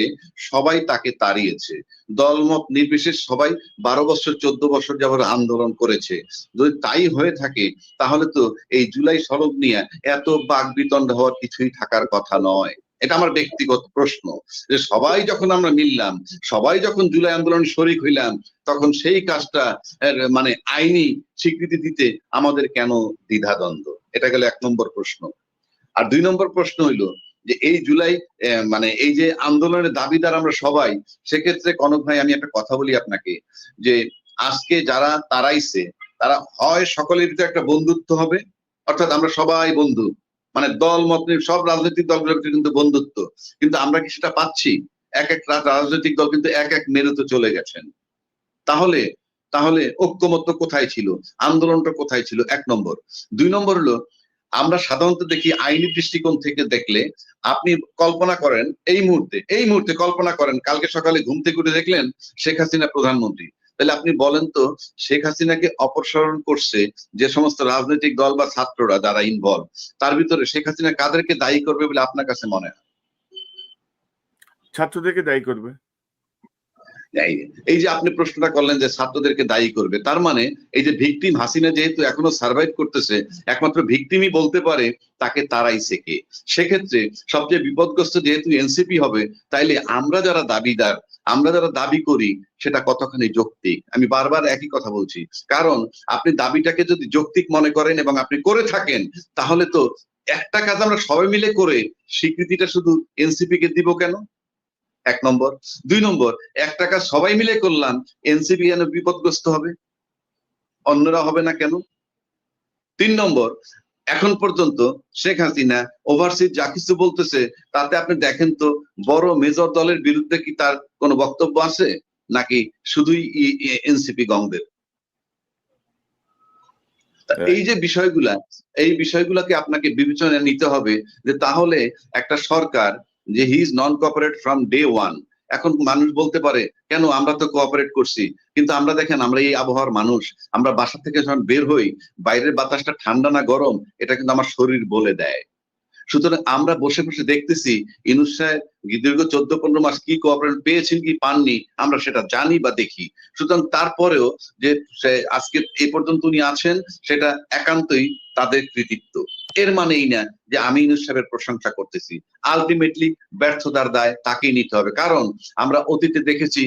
সবাই তাকে তাড়িয়েছে। দল মত নির্বিশেষে সবাই 12 বছর 14 বছর যাবত আন্দোলন করেছে। যদি তাই হয়ে থাকে তাহলে তো এই জুলাই সনদ নিয়ে এত বাকবিতণ্ড হওয়ার কিছুই থাকার কথা নয়। এটা আমার ব্যক্তিগত প্রশ্ন, যে সবাই যখন আমরা মিললাম, সবাই যখন জুলাই আন্দোলনে শরিক হইলাম, তখন সেই কাজটা মানে আইনি স্বীকৃতি দিতে আমাদের কেন দ্বিধাদ্বন্দ্ব? এটা গেল 1 নম্বর প্রশ্ন। আর 2 নম্বর প্রশ্ন হইলো যে এই জুলাই মানে এই যে আন্দোলনের দাবিদার আমরা সবাই, সেক্ষেত্রে কনক ভাই আমি একটা কথা বলি আপনাকে, যে আজকে যারা তারাইছে তারা হয় সকলের ভিতরে একটা বন্ধুত্ব হবে, অর্থাৎ আমরা সবাই বন্ধু, মানে দল মত সব রাজনৈতিক দলগুলোর ভিতরে কিন্তু বন্ধুত্ব, কিন্তু আমরা কি সেটা পাচ্ছি? এক এক রাজনৈতিক দল কিন্তু এক এক মেরুতে চলে গেছেন। তাহলে তাহলে ঐক্যমত্য কোথায় ছিল? আন্দোলনটা কোথায় ছিল? 1 নম্বর। 2 নম্বর হলো আমরা সাধারণত দেখি আইনি দৃষ্টিকোণ থেকে দেখলে, আপনি কল্পনা করেন এই মুহূর্তে কল্পনা করেন কালকে সকালে ঘুম থেকে উঠে দেখলেন শেখ হাসিনা প্রধানমন্ত্রী। তাহলে আপনি বলেন তো, শেখ হাসিনাকে অপসারণ করছে যে সমস্ত রাজনৈতিক দল বা ছাত্ররা যারা ইনভলভ, তার ভিতরে শেখ হাসিনা কাদেরকে দায়ী করবে বলে আপনার কাছে মনে হয়? ছাত্রদেরকে দায়ী করবে। এই যে আপনি প্রশ্নটা করলেন যে ছাত্রদেরকে দায়ী করবে, তার মানে এই যে ভিকটিম হাসিনা যেহেতু এখনো সার্ভাইভ করতেছে, একমাত্র ভিকটিমই বলতে পারে তাকে তারাইছে কে। সেক্ষেত্রে সবচেয়ে বিপদগ্রস্ত যেহেতু এনসিপি হবে, তাইলে আমরা যারা দাবিদার, আমরা যারা দাবি করি, সেটা কতখানি যৌক্তিক? আমি বারবার একই কথা বলছি, কারণ আপনি দাবিটাকে যদি যৌক্তিক মনে করেন এবং আপনি করে থাকেন, তাহলে তো একটা কাজ আমরা সবাই মিলে করে স্বীকৃতিটা শুধু এনসিপি কে দিব কেন? 1 নম্বর। 2 নম্বর, একটা কাজ সবাই মিলে করলাম, এনসিপি যেন বিপদগ্রস্ত হবে, অন্যরা হবে না কেন? 3 নম্বর, এখন পর্যন্ত শেখ হাসিনা ওভারসিজ যা কিছু বলতেছে, তাতে আপনি দেখেন তো বড় মেজর দলের বিরুদ্ধে কি তার কোনো বক্তব্য আছে, নাকি শুধুই এনসিপি গংদের? এই যে বিষয়গুলা, এই বিষয়গুলাকে আপনাকে বিবেচনায় নিতে হবে, যে তাহলে একটা সরকার যে he is non cooperate from day one, এখন মানুষ বলতে পারে কেন আমরা তো কোঅপারেট করছি, কিন্তু আমরা দেখেন আমরা এই আবহাওয়ার মানুষ, আমরা বাসা থেকে যখন বের হই, বাইরের বাতাসটা ঠান্ডা না গরম এটা কিন্তু আমার শরীর বলে দেয়। সুতরাং আমরা বসে বসে দেখতেছি ইউনূস সাহেব দীর্ঘ 14-15 মাস কি কোঅপারেট পেয়েছেন কি পাননি, আমরা সেটা জানি বা দেখি। সুতরাং তারপরেও যে আজকে এই পর্যন্ত উনি আছেন, সেটা একান্তই তাদের কৃতিত্ব। এর মানেই না যে আমি ইউনূস সাহেবের প্রশংসা করতেছি। আলটিমেটলি ব্যর্থতার দায় তাকেই নিতে হবে, কারণ আমরা অতীতে দেখেছি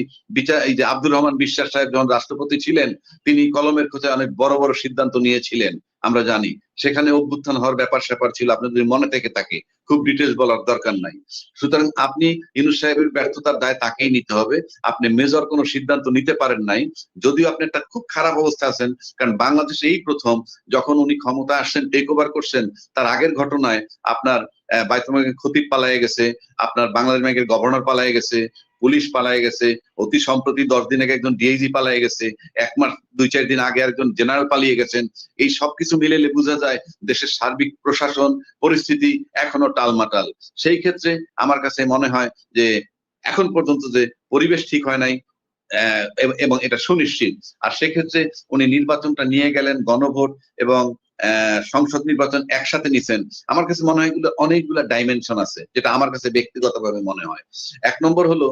এই যে আব্দুর রহমান বিশ্বাস সাহেব যখন রাষ্ট্রপতি ছিলেন, তিনি কলমের খোঁচায় অনেক বড় বড় সিদ্ধান্ত নিয়েছিলেন, আমরা জানি। সেখানে অভ্যুত্থান হওয়ার ব্যাপার স্যাপার ছিল, আপনার যদি মনে থেকে থাকে, খুব ডিটেলস বলার দরকার নাই। সুতরাং আপনি ইউনূস সাহেবের ব্যর্থতার দায় তাকেই নিতে হবে। আপনি মেজর কোনো সিদ্ধান্ত নিতে পারেন নাই, যদিও আপনি একটা খুব খারাপ অবস্থা আছেন, কারণ বাংলাদেশে এই প্রথম যখন উনি ক্ষমতা আসছেন, টেক ওভার করছেন, তার আগের ঘটনায় আপনার বাইতুল মালের খতিব পালায়ে গেছে, আপনার বাংলাদেশ ব্যাংকের গভর্নর পালায়ে গেছে, পুলিশ পালায়ে গেছে, অতি সম্প্রতি 10 দিন আগে একজন ডিআইজি পালায়ে গেছে, 1 মাস 2-4 দিন আগে একজন জেনারেল পালিয়ে গেছেন। এই সবকিছু মিলেলে বোঝা যায় দেশের সার্বিক প্রশাসন পরিস্থিতি এখনো টালমাটাল। সেই ক্ষেত্রে আমার কাছে মনে হয় যে এখন পর্যন্ত যে পরিবেশ ঠিক হয় নাই, এবং এটা সুনিশ্চিত। আর সেক্ষেত্রে উনি নির্বাচনটা নিয়ে গেলেন, গণভোট এবং সংসদ নির্বাচন একসাথে নিছেন। আমার কাছে মনে হয় এগুলো অনেকগুলো ডাইমেনশন আছে, যেটা আমার কাছে ব্যক্তিগতভাবে মনে হয়। 1 নম্বর হলো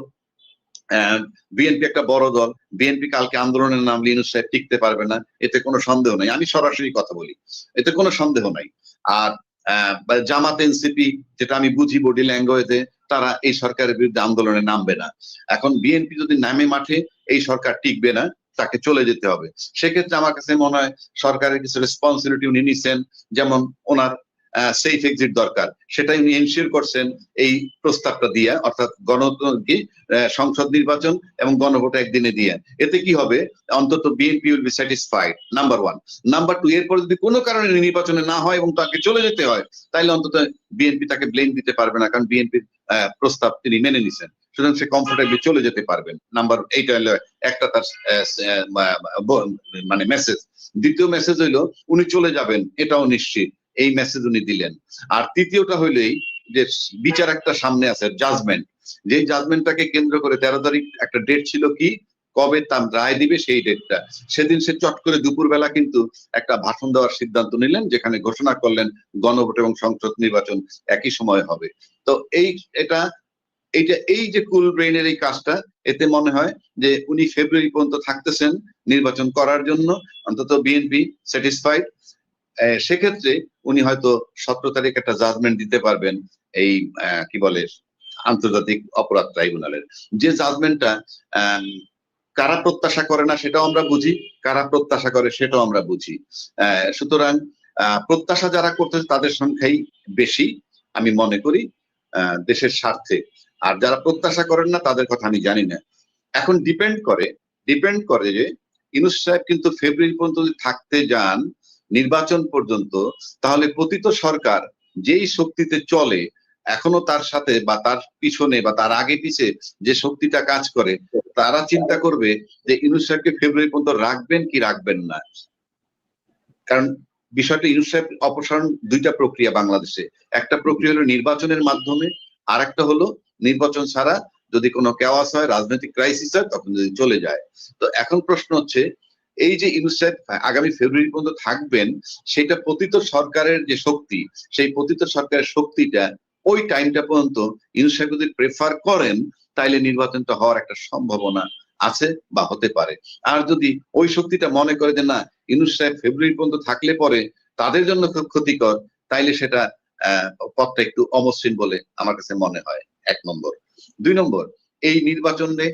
বিএনপি একটা বড় দল, বিএনপি কালকে আন্দোলনের নামলে ইউনূস সাহেব টিকতে পারবে না, এতে কোনো সন্দেহ নাই। আমি সরাসরি কথা বলি, এতে কোনো সন্দেহ নাই। আর জামাত এনসিপি, যেটা আমি বুঝি বডি ল্যাঙ্গুয়েজে, তারা এই সরকারের বিরুদ্ধে আন্দোলনে নামবে না। এখন বিএনপি যদি নামে মাঠে, এই সরকার টিকবে না, তাকে চলে যেতে হবে। সেক্ষেত্রে আমার কাছে মনে হয় সরকারের কিছু রেসপন্সিবিলিটি উনি নিচ্ছেন, যেমন ওনার সেফ এক্সিট দরকার, সেটাই উনি এনশিওর করছেন এই প্রস্তাবটা দিয়ে, অর্থাৎ সংসদ নির্বাচন এবং গণভোট একদিনে দিয়ে। এতে কি হবে, অন্তত BNP will be satisfied, number 1। Number 2, এরপর যদি কোনো কারণে নির্বাচনে না হয় এবং তাকে চলে যেতে হয়, তাহলে অন্তত বিএনপি তাকে ব্লেম দিতে পারবে না, কারণ বিএনপির প্রস্তাব তিনি মেনে নিছেন, সুতরাং সে কমফোর্টেবলি চলে যেতে পারবেন। নাম্বার এইটা হলো একটা তার মানে মেসেজ। দ্বিতীয় মেসেজ হইলো উনি চলে যাবেন, এটাও নিশ্চিত, এই মেসেজ উনি দিলেন। আর তৃতীয়টা হইলেই যে বিচার একটা সামনে আছে, জাজমেন্ট, যে জাজমেন্টটাকে কেন্দ্র করে 13 তারিখ একটা ডেট ছিল, কি কবে তার রায় দিবে সেই ডেটটা, সেদিন সে চট করে দুপুরবেলা কিন্তু একটা ভাষণ দেওয়ার সিদ্ধান্ত নিলেন, যেখানে ঘোষণা করলেন গণভোট এবং সংসদ নির্বাচন একই সময় হবে। তো এই যে কুল ব্রেইনের এই কাজটা, এতে মনে হয় যে উনি ফেব্রুয়ারি পর্যন্ত থাকতেছেন নির্বাচন করার জন্য, অন্তত বিএনপি স্যাটিসফাইড। সেক্ষেত্রে উনি হয়তো 17 তারিখ একটা জাজমেন্ট দিতে পারবেন এই কি বলে আন্তর্জাতিক অপরাধ ট্রাইব্যুনালের। যে জাজমেন্টটা কারা প্রত্যাশা করে না সেটাও আমরা বুঝি, কারা প্রত্যাশা করে সেটাও আমরা বুঝি। সুতরাং প্রত্যাশা যারা করতেছে তাদের সংখ্যাই বেশি আমি মনে করি দেশের স্বার্থে, আর যারা প্রত্যাশা করেন না তাদের কথা আমি জানি না। এখন ডিপেন্ড করে যে ইউনূস সাহেব কিন্তু ফেব্রুয়ারি পর্যন্ত যদি থাকতে যান নির্বাচন পর্যন্ত, তাহলে পতিত সরকার যেই শক্তিতে চলে, এখনো তার সাথে বা তার পিছনে বা তার আগে পিছে যে শক্তিটা কাজ করে, তারা চিন্তা করবে যে ইউনূস সাহেবকে ফেব্রুয়ারি পর্যন্ত রাখবেন কি রাখবেন না। কারণ বিষয়টা ইউনূস সাহেব অপসারণ দুইটা প্রক্রিয়া বাংলাদেশে, একটা প্রক্রিয়া হলো নির্বাচনের মাধ্যমে, আর একটা হলো নির্বাচন ছাড়া যদি কোনো কেওয়াস হয়, রাজনৈতিক ক্রাইসিস হয়, তখন যদি চলে যায়। তো এখন প্রশ্ন হচ্ছে, এই যে ইউনূস সাহেব আগামী ফেব্রুয়ারি পর্যন্ত থাকবেন, সেটা পতিত সরকারের যে শক্তি, সেই পতিত সরকারের শক্তিটা ওই টাইমটা পর্যন্ত ইউনূস সাহেব যদি প্রেফার করেন, তাইলে নির্বাচনটা হওয়ার একটা সম্ভাবনা আছে বা হতে পারে। আর যদি ওই শক্তিটা মনে করে যে না, ইউনূস সাহেব ফেব্রুয়ারি পর্যন্ত থাকলে পরে তাদের জন্য খুব ক্ষতিকর, তাইলে সেটা পথটা একটু অমসৃণ বলে আমার কাছে মনে হয়, 1 নম্বর। 2 নম্বর, এই নির্বাচনে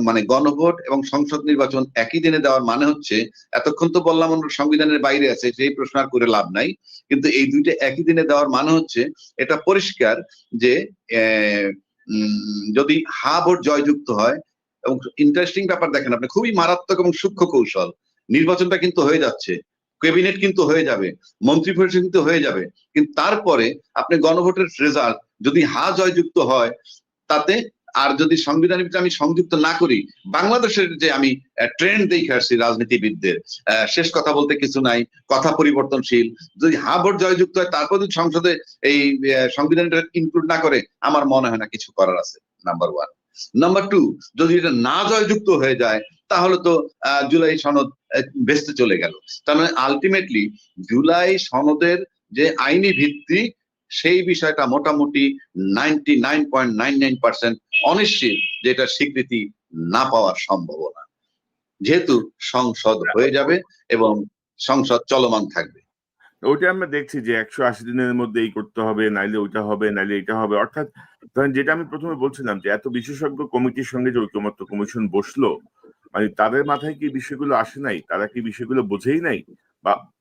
মানে গণভোট এবং সংসদ নির্বাচন একই দিনে দেওয়ার মানে হচ্ছে, এতক্ষণ তো বললাম সংবিধানের বাইরে আছে, সেই প্রশ্ন আর করে লাভ নাই, কিন্তু এই দুইটা একই দিনে দেওয়ার মানে হচ্ছে এটা পরিষ্কার যে যদি হা ভোট জয়যুক্ত হয়, এবং ইন্টারেস্টিং ব্যাপার দেখেন আপনি, খুবই মারাত্মক এবং সূক্ষ্ম কৌশল, নির্বাচনটা কিন্তু হয়ে যাচ্ছে, ক্যাবিনেট কিন্তু হয়ে যাবে, মন্ত্রী পরিষদ কিন্তু হয়ে যাবে, কিন্তু তারপরে আপনি গণভোটের রেজাল্ট যদি হা জয়যুক্ত হয়, তাতে আর যদি সংবিধানের ভিতরে আমি সংযুক্ত না করি, বাংলাদেশের যে আমি ট্রেন্ড দেখে আসছি রাজনীতিবিদদের, শেষ কথা বলতে কিছু নাই, কথা পরিবর্তনশীল, যদি হা ভোট জয়যুক্ত হয় তারপর যদি সংসদে এই সংবিধানটা ইনক্লুড না করে, আমার মনে হয় না কিছু করার আছে, নাম্বার 1। নাম্বার 2, যদি এটা না জয়যুক্ত হয়ে যায়, তাহলে তো জুলাই সনদ ভেস্তে চলে গেল। তার মানে আলটিমেটলি জুলাই সনদের যে আইনি ভিত্তি, সেই বিষয়টা মোটামুটি 99.99% অনিশ্চিত, যেটা স্বীকৃতি না পাওয়ার সম্ভাবনা, যেহেতু সংসদ হয়ে যাবে এবং সংসদ চলমান থাকবে। ওইটা আমরা দেখছি যে 180 দিনের মধ্যে এই করতে হবে, নাইলে ওইটা হবে, নাইলে এটা হবে। অর্থাৎ ধরেন যেটা আমি প্রথমে বলছিলাম যে এত বিশেষজ্ঞ কমিটির সঙ্গে যে ঐকমত্য কমিশন বসলো, মানে তাদের মাথায় কি বিষয়গুলো আসে নাই, তারা কি বিষয়গুলো বোঝেই নাই,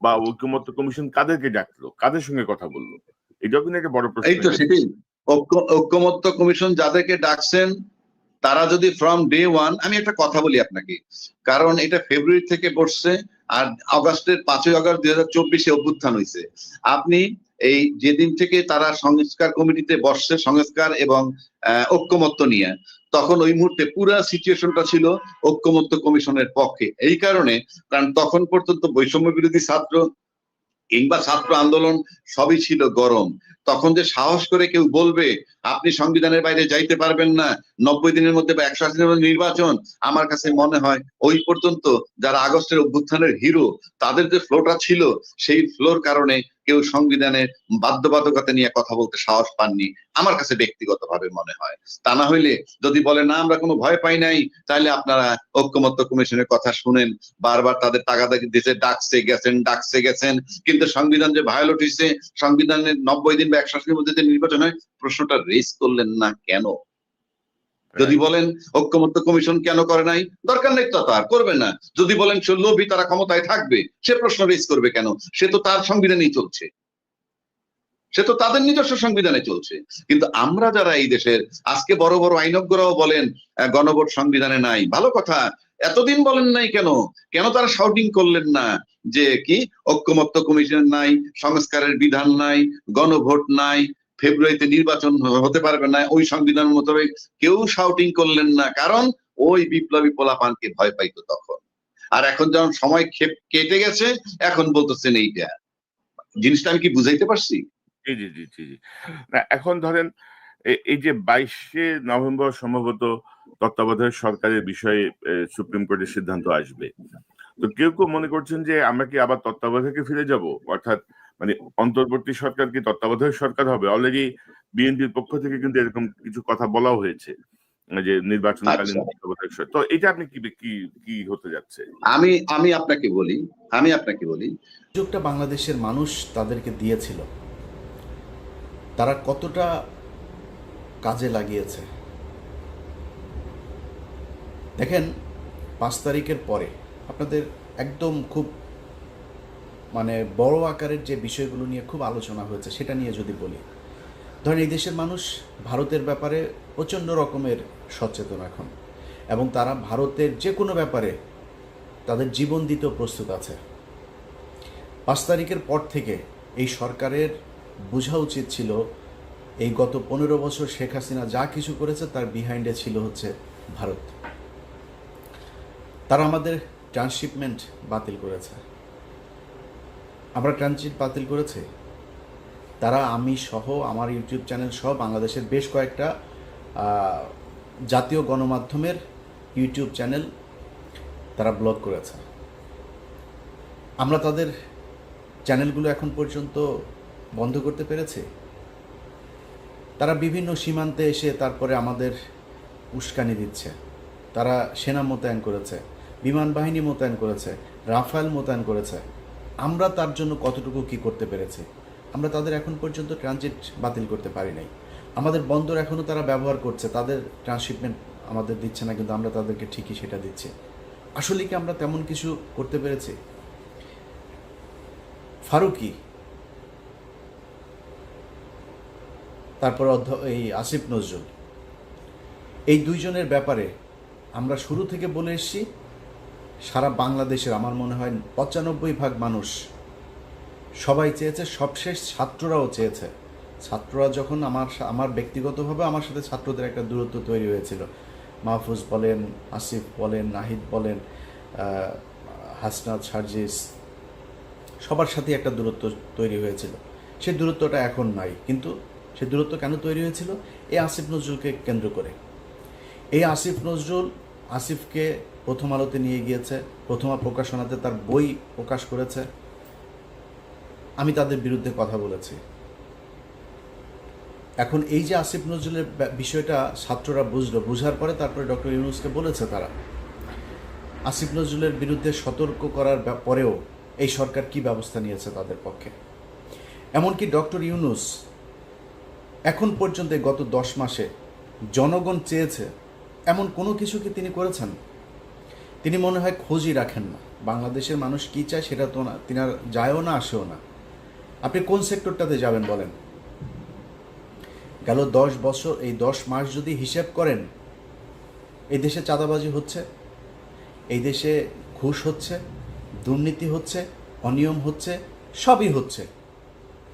বা ঐকমত্য কমিশন কাদেরকে ডাকলো, কাদের সঙ্গে কথা বললো, এটাও কিন্তু একটা বড় প্রশ্ন। এই তো সেটাই, ঐকমত্য কমিশন যাদেরকে ডাকছেন তারা যদি ফ্রম ডে 1, আমি একটা কথা বলি আপনাকে, কারণ এটা ফেব্রুয়ারি থেকে বসছে, আর আগস্টের 5ই আগস্ট 2024 অভ্যুত্থান হয়েছে। আপনি এই যেদিন থেকে তারা সংস্কার কমিটিতে বসছে, সংস্কার এবং ঐকমত্য নিয়ে, তখন ওই মুহূর্তে পুরা সিচুয়েশনটা ছিল ঐকমত্য কমিশনের পক্ষে। এই কারণে, কারণ তখন পর্যন্ত বৈষম্য বিরোধী ছাত্র কিংবা ছাত্র আন্দোলন সবই ছিল গরম, তখন যে সাহস করে কেউ বলবে আপনি সংবিধানের বাইরে যাইতে পারবেন না, 90 দিনের মধ্যে বা 180 দিনের মধ্যে নির্বাচন, আমার কাছে মনে হয় ওই পর্যন্ত যারা আগস্টের অভ্যুত্থানের হিরো তাদের যে ফ্লোটা ছিল সেই ফ্লোর কারণে কেউ সংবিধানের বাধ্যবাধকতা নিয়ে কথা বলতে সাহস পাননি, আমার কাছে ব্যক্তিগতভাবে মনে হয়। তা না হইলে যদি বলে না আমরা কোনো ভয় পাই নাই, তাহলে আপনারা ঐক্যমত্য কমিশনের কথা শুনেন, বারবার তাদের তাগাদাগি দিতে ডাকছে গেছেন, কিন্তু সংবিধান যে ভায়োলেট হয়েছে, সংবিধানের 90 দিন বা 180 দিনের মধ্যে যে নির্বাচন হয়, প্রশ্নটা রেজ করলেন না কেন? যদি বলেন ঐক্যমত্য কমিশন কেন করে নাই, দরকার নেই তো, আর করবে না। যদি বলেন লোভী তারা ক্ষমতায় থাকবে, সে প্রশ্ন রেজ করবে কেন? সে তো তার সংবিধানেই চলছে, সে তো তাদের নিজস্ব সংবিধানে চলছে। কিন্তু আমরা যারা এই দেশের, আজকে বড় বড় আইনজ্ঞরাও বলেন গণভোট সংবিধানে নাই, ভালো কথা, এতদিন বলেন নাই কেন? কেন তারা শাউটিং করলেন না যে কি ঐক্যমত্য কমিশন নাই, সংস্কারের বিধান নাই, গণভোট নাই, ফেব্রুয়ারিতে নির্বাচন হতে পারবে না ওই সংবিধান মোতাবেক? কেউ শাউটিং করলেন না, কারণ ওই বিপ্লবী পোলাপানকে ভয় পাইতো তখন। আর এখন যখন সময় কেটে গেছে, এখন বলতেছেন এইটা। জিনিসটা আমি কি বুঝাইতে পারছি? জি, জি, জি, জি, জি। না এখন ধরেন এই যে 22শে নভেম্বর সম্ভবত তত্ত্বাবধায়ক সরকারের বিষয়ে সুপ্রিম কোর্টের সিদ্ধান্ত আসবে। তো কেউ মনে করছেন যে আমরা কি আবার তত্ত্বাবধায়কে ফিরে যাব? অর্থাৎ মানে অন্তর্বর্তী সরকার কি তত্ত্বাবধায়ক সরকার হবে? অলরেডি বিএনপির পক্ষ থেকে কিন্তু এরকম কিছু কথা বলাও হয়েছে যে নির্বাচনকালীন আচ্ছা, তত্ত্বাবধায়ক সরকার। তো এটা আপনি কি হতে যাচ্ছে? আমি আপনাকে বলি সুযোগটা বাংলাদেশের মানুষ তাদেরকে দিয়েছিল, তারা কতটা কাজে লাগিয়েছে দেখেন। 5 তারিখের পরে আপনাদের একদম খুব মানে বড় আকারের যে বিষয়গুলো নিয়ে খুব আলোচনা হয়েছে সেটা নিয়ে যদি বলি, ধরেন এই দেশের মানুষ ভারতের ব্যাপারে প্রচণ্ড রকমের সচেতন এখন, এবং তারা ভারতের যে কোনো ব্যাপারে তাদের জীবন দিতেও প্রস্তুত আছে। 5 তারিখের পর থেকে এই সরকারের বোঝা উচিত ছিল এই গত 15 বছর শেখ হাসিনা যা কিছু করেছে তার বিহাইন্ডে ছিল হচ্ছে ভারত। তারা আমাদের ট্রান্সশিপমেন্ট বাতিল করেছে, আমরা ট্রানজিট বাতিল করেছি, তারা আমি সহ আমার ইউটিউব চ্যানেল সহ বাংলাদেশের বেশ কয়েকটা জাতীয় গণমাধ্যমের ইউটিউব চ্যানেল তারা ব্লক করেছে। আমরা তাদের চ্যানেলগুলো এখন পর্যন্ত বন্ধ করতে পেরেছি। তারা বিভিন্ন সীমান্তে এসে তারপরে আমাদের উস্কানি দিচ্ছে। তারা সেনা মোতায়েন করেছে, বিমান বাহিনী মোতায়েন করেছে, রাফায়েল মোতায়েন করেছে। আমরা তার জন্য কতটুকু কি করতে পেরেছি? আমরা তাদের এখন পর্যন্ত ট্রানজিট বাতিল করতে পারি নাই। আমাদের বন্দর এখনও তারা ব্যবহার করছে, তাদের ট্রান্সশিপমেন্ট আমাদের দিচ্ছে না, কিন্তু আমরা তাদেরকে ঠিকই সেটা দিচ্ছি। আসলে কি আমরা তেমন কিছু করতে পেরেছি? ফারুকি, তারপর এই আসিফ নজরুল, এই দুইজনের ব্যাপারে আমরা শুরু থেকে বলে এসেছি। সারা বাংলাদেশের আমার মনে হয় 95% মানুষ সবাই চেয়েছে, সবশেষ ছাত্ররাও চেয়েছে। ছাত্ররা যখন আমার ব্যক্তিগতভাবে আমার সাথে ছাত্রদের একটা দূরত্ব তৈরি হয়েছিল, মাহফুজ বলেন, আসিফ বলেন, নাহিদ বলেন, হাসনাত, সার্জিস, সবার সাথে একটা দূরত্ব তৈরি হয়েছিল। সেই দূরত্বটা এখন নাই, কিন্তু সেই দূরত্ব কেন তৈরি হয়েছিল? এই আসিফ নজরুলকে কেন্দ্র করে। এই আসিফ নজরুল আসিফকে প্রথম আলোতে নিয়ে গিয়েছে, প্রথমা প্রকাশনাতে তার বই প্রকাশ করেছে। আমি তাদের বিরুদ্ধে কথা বলেছি। এখন এই যে আসিফ নজরুলের বিষয়টা ছাত্ররা বুঝলো, বুঝার পরে তারপরে ডক্টর ইউনূসকে বলেছে তারা। আসিফ নজরুলের বিরুদ্ধে সতর্ক করার পরেও এই সরকার কি ব্যবস্থা নিয়েছে তাদের পক্ষে? এমনকি ডক্টর ইউনূস এখন পর্যন্ত গত 10 মাসে জনগণ চেয়েছে এমন কোনো কিছু কি তিনি করেছেন? তিনি মনে হয় খোঁজই রাখেন না। বাংলাদেশের মানুষ কী চায় সেটা তো না, তিনি আর যায়ও না, আসেও না। আপনি কোন সেক্টরটাতে যাবেন বলেন? গেল 10 বছর, এই 10 মাস যদি হিসেব করেন, এই দেশে চাঁদাবাজি হচ্ছে, এই দেশে ঘুষ হচ্ছে, দুর্নীতি হচ্ছে, অনিয়ম হচ্ছে, সবই হচ্ছে।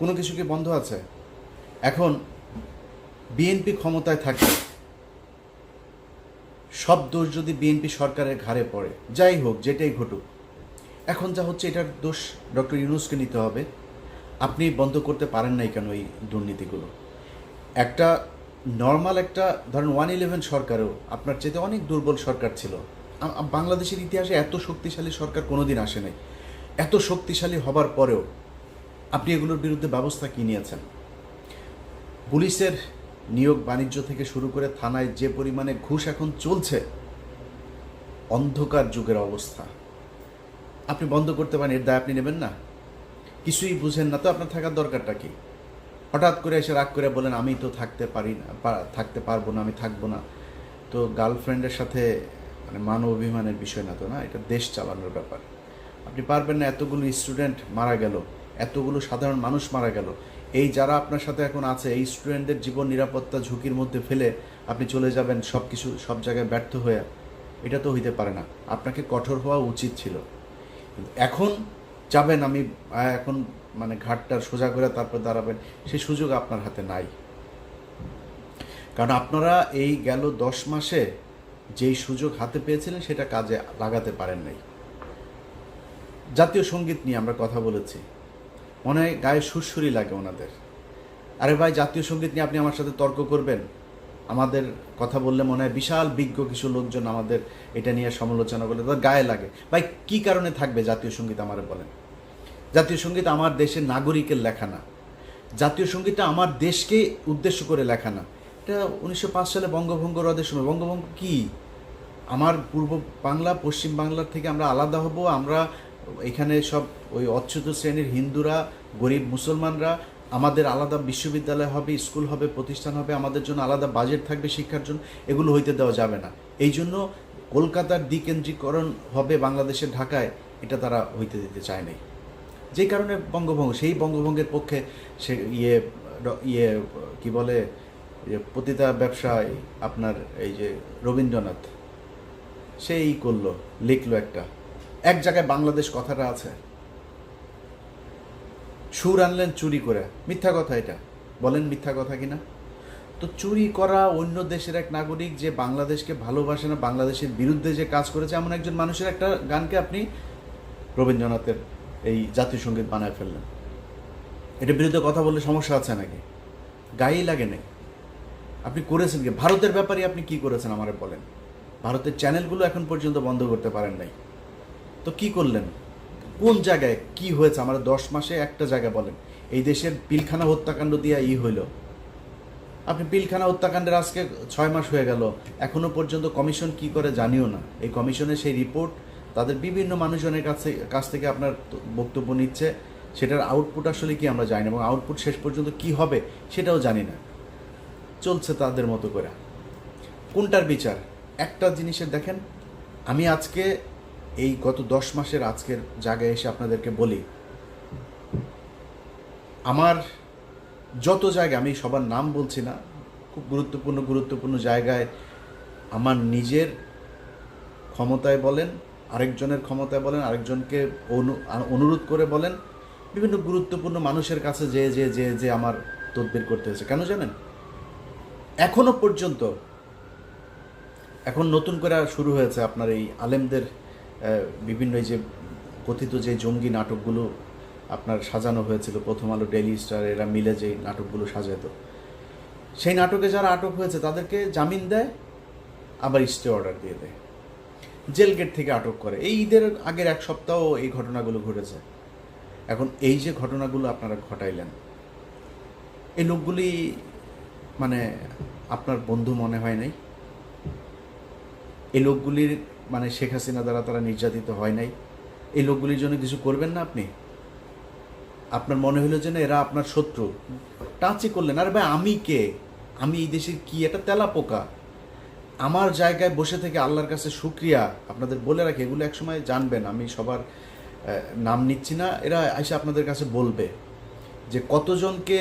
কোনো কিছু কি বন্ধ আছে? এখন বিএনপি ক্ষমতায় থাকে, সব দোষ যদি বিএনপি সরকারের ঘাড়ে পড়ে, যাই হোক, যেটাই ঘটুক, এখন যা হচ্ছে এটার দোষ ডক্টর ইউনূসকে নিতে হবে। আপনি বন্ধ করতে পারেন নাই কেন এই দুর্নীতিগুলো? একটা নর্মাল একটা ধরেন 111 সরকারও আপনার চাইতে অনেক দুর্বল সরকার ছিল। বাংলাদেশের ইতিহাসে এত শক্তিশালী সরকার কোনোদিন আসে নাই। এত শক্তিশালী হবার পরেও আপনি এগুলোর বিরুদ্ধে ব্যবস্থা কী নিয়েছেন? পুলিশের নিয়োগ বাণিজ্য থেকে শুরু করে থানায় যে পরিমাণে ঘুষ এখন চলছে, অন্ধকার যুগের অবস্থা। আপনি বন্ধ করতে পারেন, এর দায় আপনি নেবেন না? কিছুই বুঝেন না তো আপনার থাকার দরকারটা কি? হঠাৎ করে এসে রাগ করে বলেন আমি তো থাকতে পারি না, থাকতে পারবো না, আমি থাকবো না। তো গার্লফ্রেন্ডের সাথে মানে মান অভিমানের বিষয় না তো, না, এটা দেশ চালানোর ব্যাপার। আপনি পারবেন না। এতগুলো স্টুডেন্ট মারা গেল, এতগুলো সাধারণ মানুষ মারা গেল, এই যারা আপনার সাথে এখন আছে এই স্টুডেন্টদের জীবন নিরাপত্তা ঝুঁকির মধ্যে ফেলে আপনি চলে যাবেন সব কিছু সব জায়গায় ব্যর্থ হয়ে। এটা তো হইতে পারে না। আপনাকে কঠোর হওয়া উচিত ছিল। কিন্তু এখন যাবেন আমি এখন মানে ঘাটটা সোজা করে তারপর দাঁড়াবেন, সেই সুযোগ আপনার হাতে নাই। কারণ আপনারা এই গেল 10 মাসে যেই সুযোগ হাতে পেয়েছিলেন সেটা কাজে লাগাতে পারেন নাই। জাতীয় সঙ্গীত নিয়ে আমরা কথা বলেছি, মনে হয় গায়ে সুরসুরি লাগে ওনাদের। আরে ভাই, জাতীয় সঙ্গীত নিয়ে আপনি আমার সাথে তর্ক করবেন? আমাদের কথা বললে মনে হয় বিশাল বিজ্ঞ কিছু লোকজন আমাদের এটা নিয়ে সমালোচনা করলে তাদের গায়ে লাগে। ভাই, কী কারণে থাকবে জাতীয় সঙ্গীত আমারে বলেন? জাতীয় সঙ্গীত আমার দেশের নাগরিকের লেখা না। জাতীয় সঙ্গীতটা আমার দেশকে উদ্দেশ্য করে লেখা না। এটা 1905 সালে বঙ্গভঙ্গ রদের সময়। বঙ্গভঙ্গ কি? আমার পূর্ব বাংলা পশ্চিম বাংলার থেকে আমরা আলাদা হব, আমরা এখানে সব ওই অচ্যুত শ্রেণীর হিন্দুরা, গরিব মুসলমানরা, আমাদের আলাদা বিশ্ববিদ্যালয় হবে, স্কুল হবে, প্রতিষ্ঠান হবে, আমাদের জন্য আলাদা বাজেট থাকবে শিক্ষার জন্য, এগুলো হইতে দেওয়া যাবে না। এই জন্য কলকাতার দ্বিকেন্দ্রীকরণ হবে বাংলাদেশের ঢাকায়, এটা তারা হইতে দিতে চায় নাই। যেই কারণে বঙ্গভঙ্গ, সেই বঙ্গভঙ্গের পক্ষে সে ইয়ে কি বলে পতিতা ব্যবসায় আপনার এই যে রবীন্দ্রনাথ সেই করলো, লিখলো এক জায়গায় বাংলাদেশ কথাটা আছে, সুর আনলেন চুরি করে। মিথ্যা কথা, এটা বলেন মিথ্যা কথা কিনা? তো চুরি করা অন্য দেশের এক নাগরিক যে বাংলাদেশকে ভালোবাসে না, বাংলাদেশের বিরুদ্ধে যে কাজ করেছে এমন একজন মানুষের একটা গানকে আপনি রবীন্দ্রনাথের এই জাতীয় সঙ্গীত বানায় ফেললেন। এটার বিরুদ্ধে কথা বললে সমস্যা আছে নাকি? গায়েই লাগে নাই। আপনি করেছেন কি? ভারতের ব্যাপারে আপনি কি করেছেন আমারে বলেন? ভারতের চ্যানেলগুলো এখন পর্যন্ত বন্ধ করতে পারেন নাই। তো কি করলেন? কোন জায়গায় কি হয়েছে আমার 10 মাসে একটা জায়গা বলেন? এই দেশের পিলখানা হত্যাকাণ্ড দিয়ে হইল। আপনি পিলখানা হত্যাকাণ্ডের আজকে 6 মাস হয়ে গেল, এখনো পর্যন্ত কমিশন কি করে জানিও না। এই কমিশনের সেই রিপোর্ট তাদের বিভিন্ন মানুষজনের কাছ থেকে আপনার বক্তব্য নিচ্ছে, সেটার আউটপুট আসলে কি আমরা জানি না, এবং আউটপুট শেষ পর্যন্ত কি হবে সেটাও জানি না। চলছে তাদের মতো করে। কোনটার বিচার? একটা জিনিসের দেখেন, আমি আজকে এই গত 10 মাসের আজকের জায়গায় এসে আপনাদেরকে বলি, আমার যত জায়গায়, আমি সবার নাম বলছি না, খুব গুরুত্বপূর্ণ জায়গায় আমার নিজের ক্ষমতায় বলেন, আরেকজনের ক্ষমতায় বলেন, আরেকজনকে অনুরোধ করে বলেন, বিভিন্ন গুরুত্বপূর্ণ মানুষের কাছে যে আমার তদবির করতে হয়েছে। কেন জানেন? এখনো পর্যন্ত, এখন নতুন করে শুরু হয়েছে আপনার এই আলেমদের বিভিন্ন এই যে কথিত যে জঙ্গি নাটকগুলো আপনার সাজানো হয়েছিল, প্রথম আলো, ডেইলি স্টার, এরা মিলে যে নাটকগুলো সাজাতো, সেই নাটকে যারা আটক হয়েছে তাদেরকে জামিন দেয়, আবার স্টে অর্ডার দিয়ে দেয়, জেল গেট থেকে আটক করে। এই ঈদের আগের 1 সপ্তাহ এই ঘটনাগুলো ঘটেছে। এখন এই যে ঘটনাগুলো আপনারা ঘটাইলেন, এই লোকগুলি মানে আপনার বন্ধু মনে হয় নাই? এই লোকগুলির মানে শেখ হাসিনা দ্বারা তারা নির্যাতিত হয় নাই? এই লোকগুলির জন্য কিছু করবেন না আপনি? আপনার মনে হলো যে না এরা আপনার শত্রু, টাচই করলেন। আরে ভাই, আমি কে? আমি এই দেশের কি একটা তেলা পোকা? আমার জায়গায় বসে থেকে আল্লাহর কাছে শুকরিয়া আপনাদের বলে রাখি, এগুলো একসময় জানবেন। আমি সবার নাম নিচ্ছি না, এরা এসে আপনাদের কাছে বলবে যে কতজনকে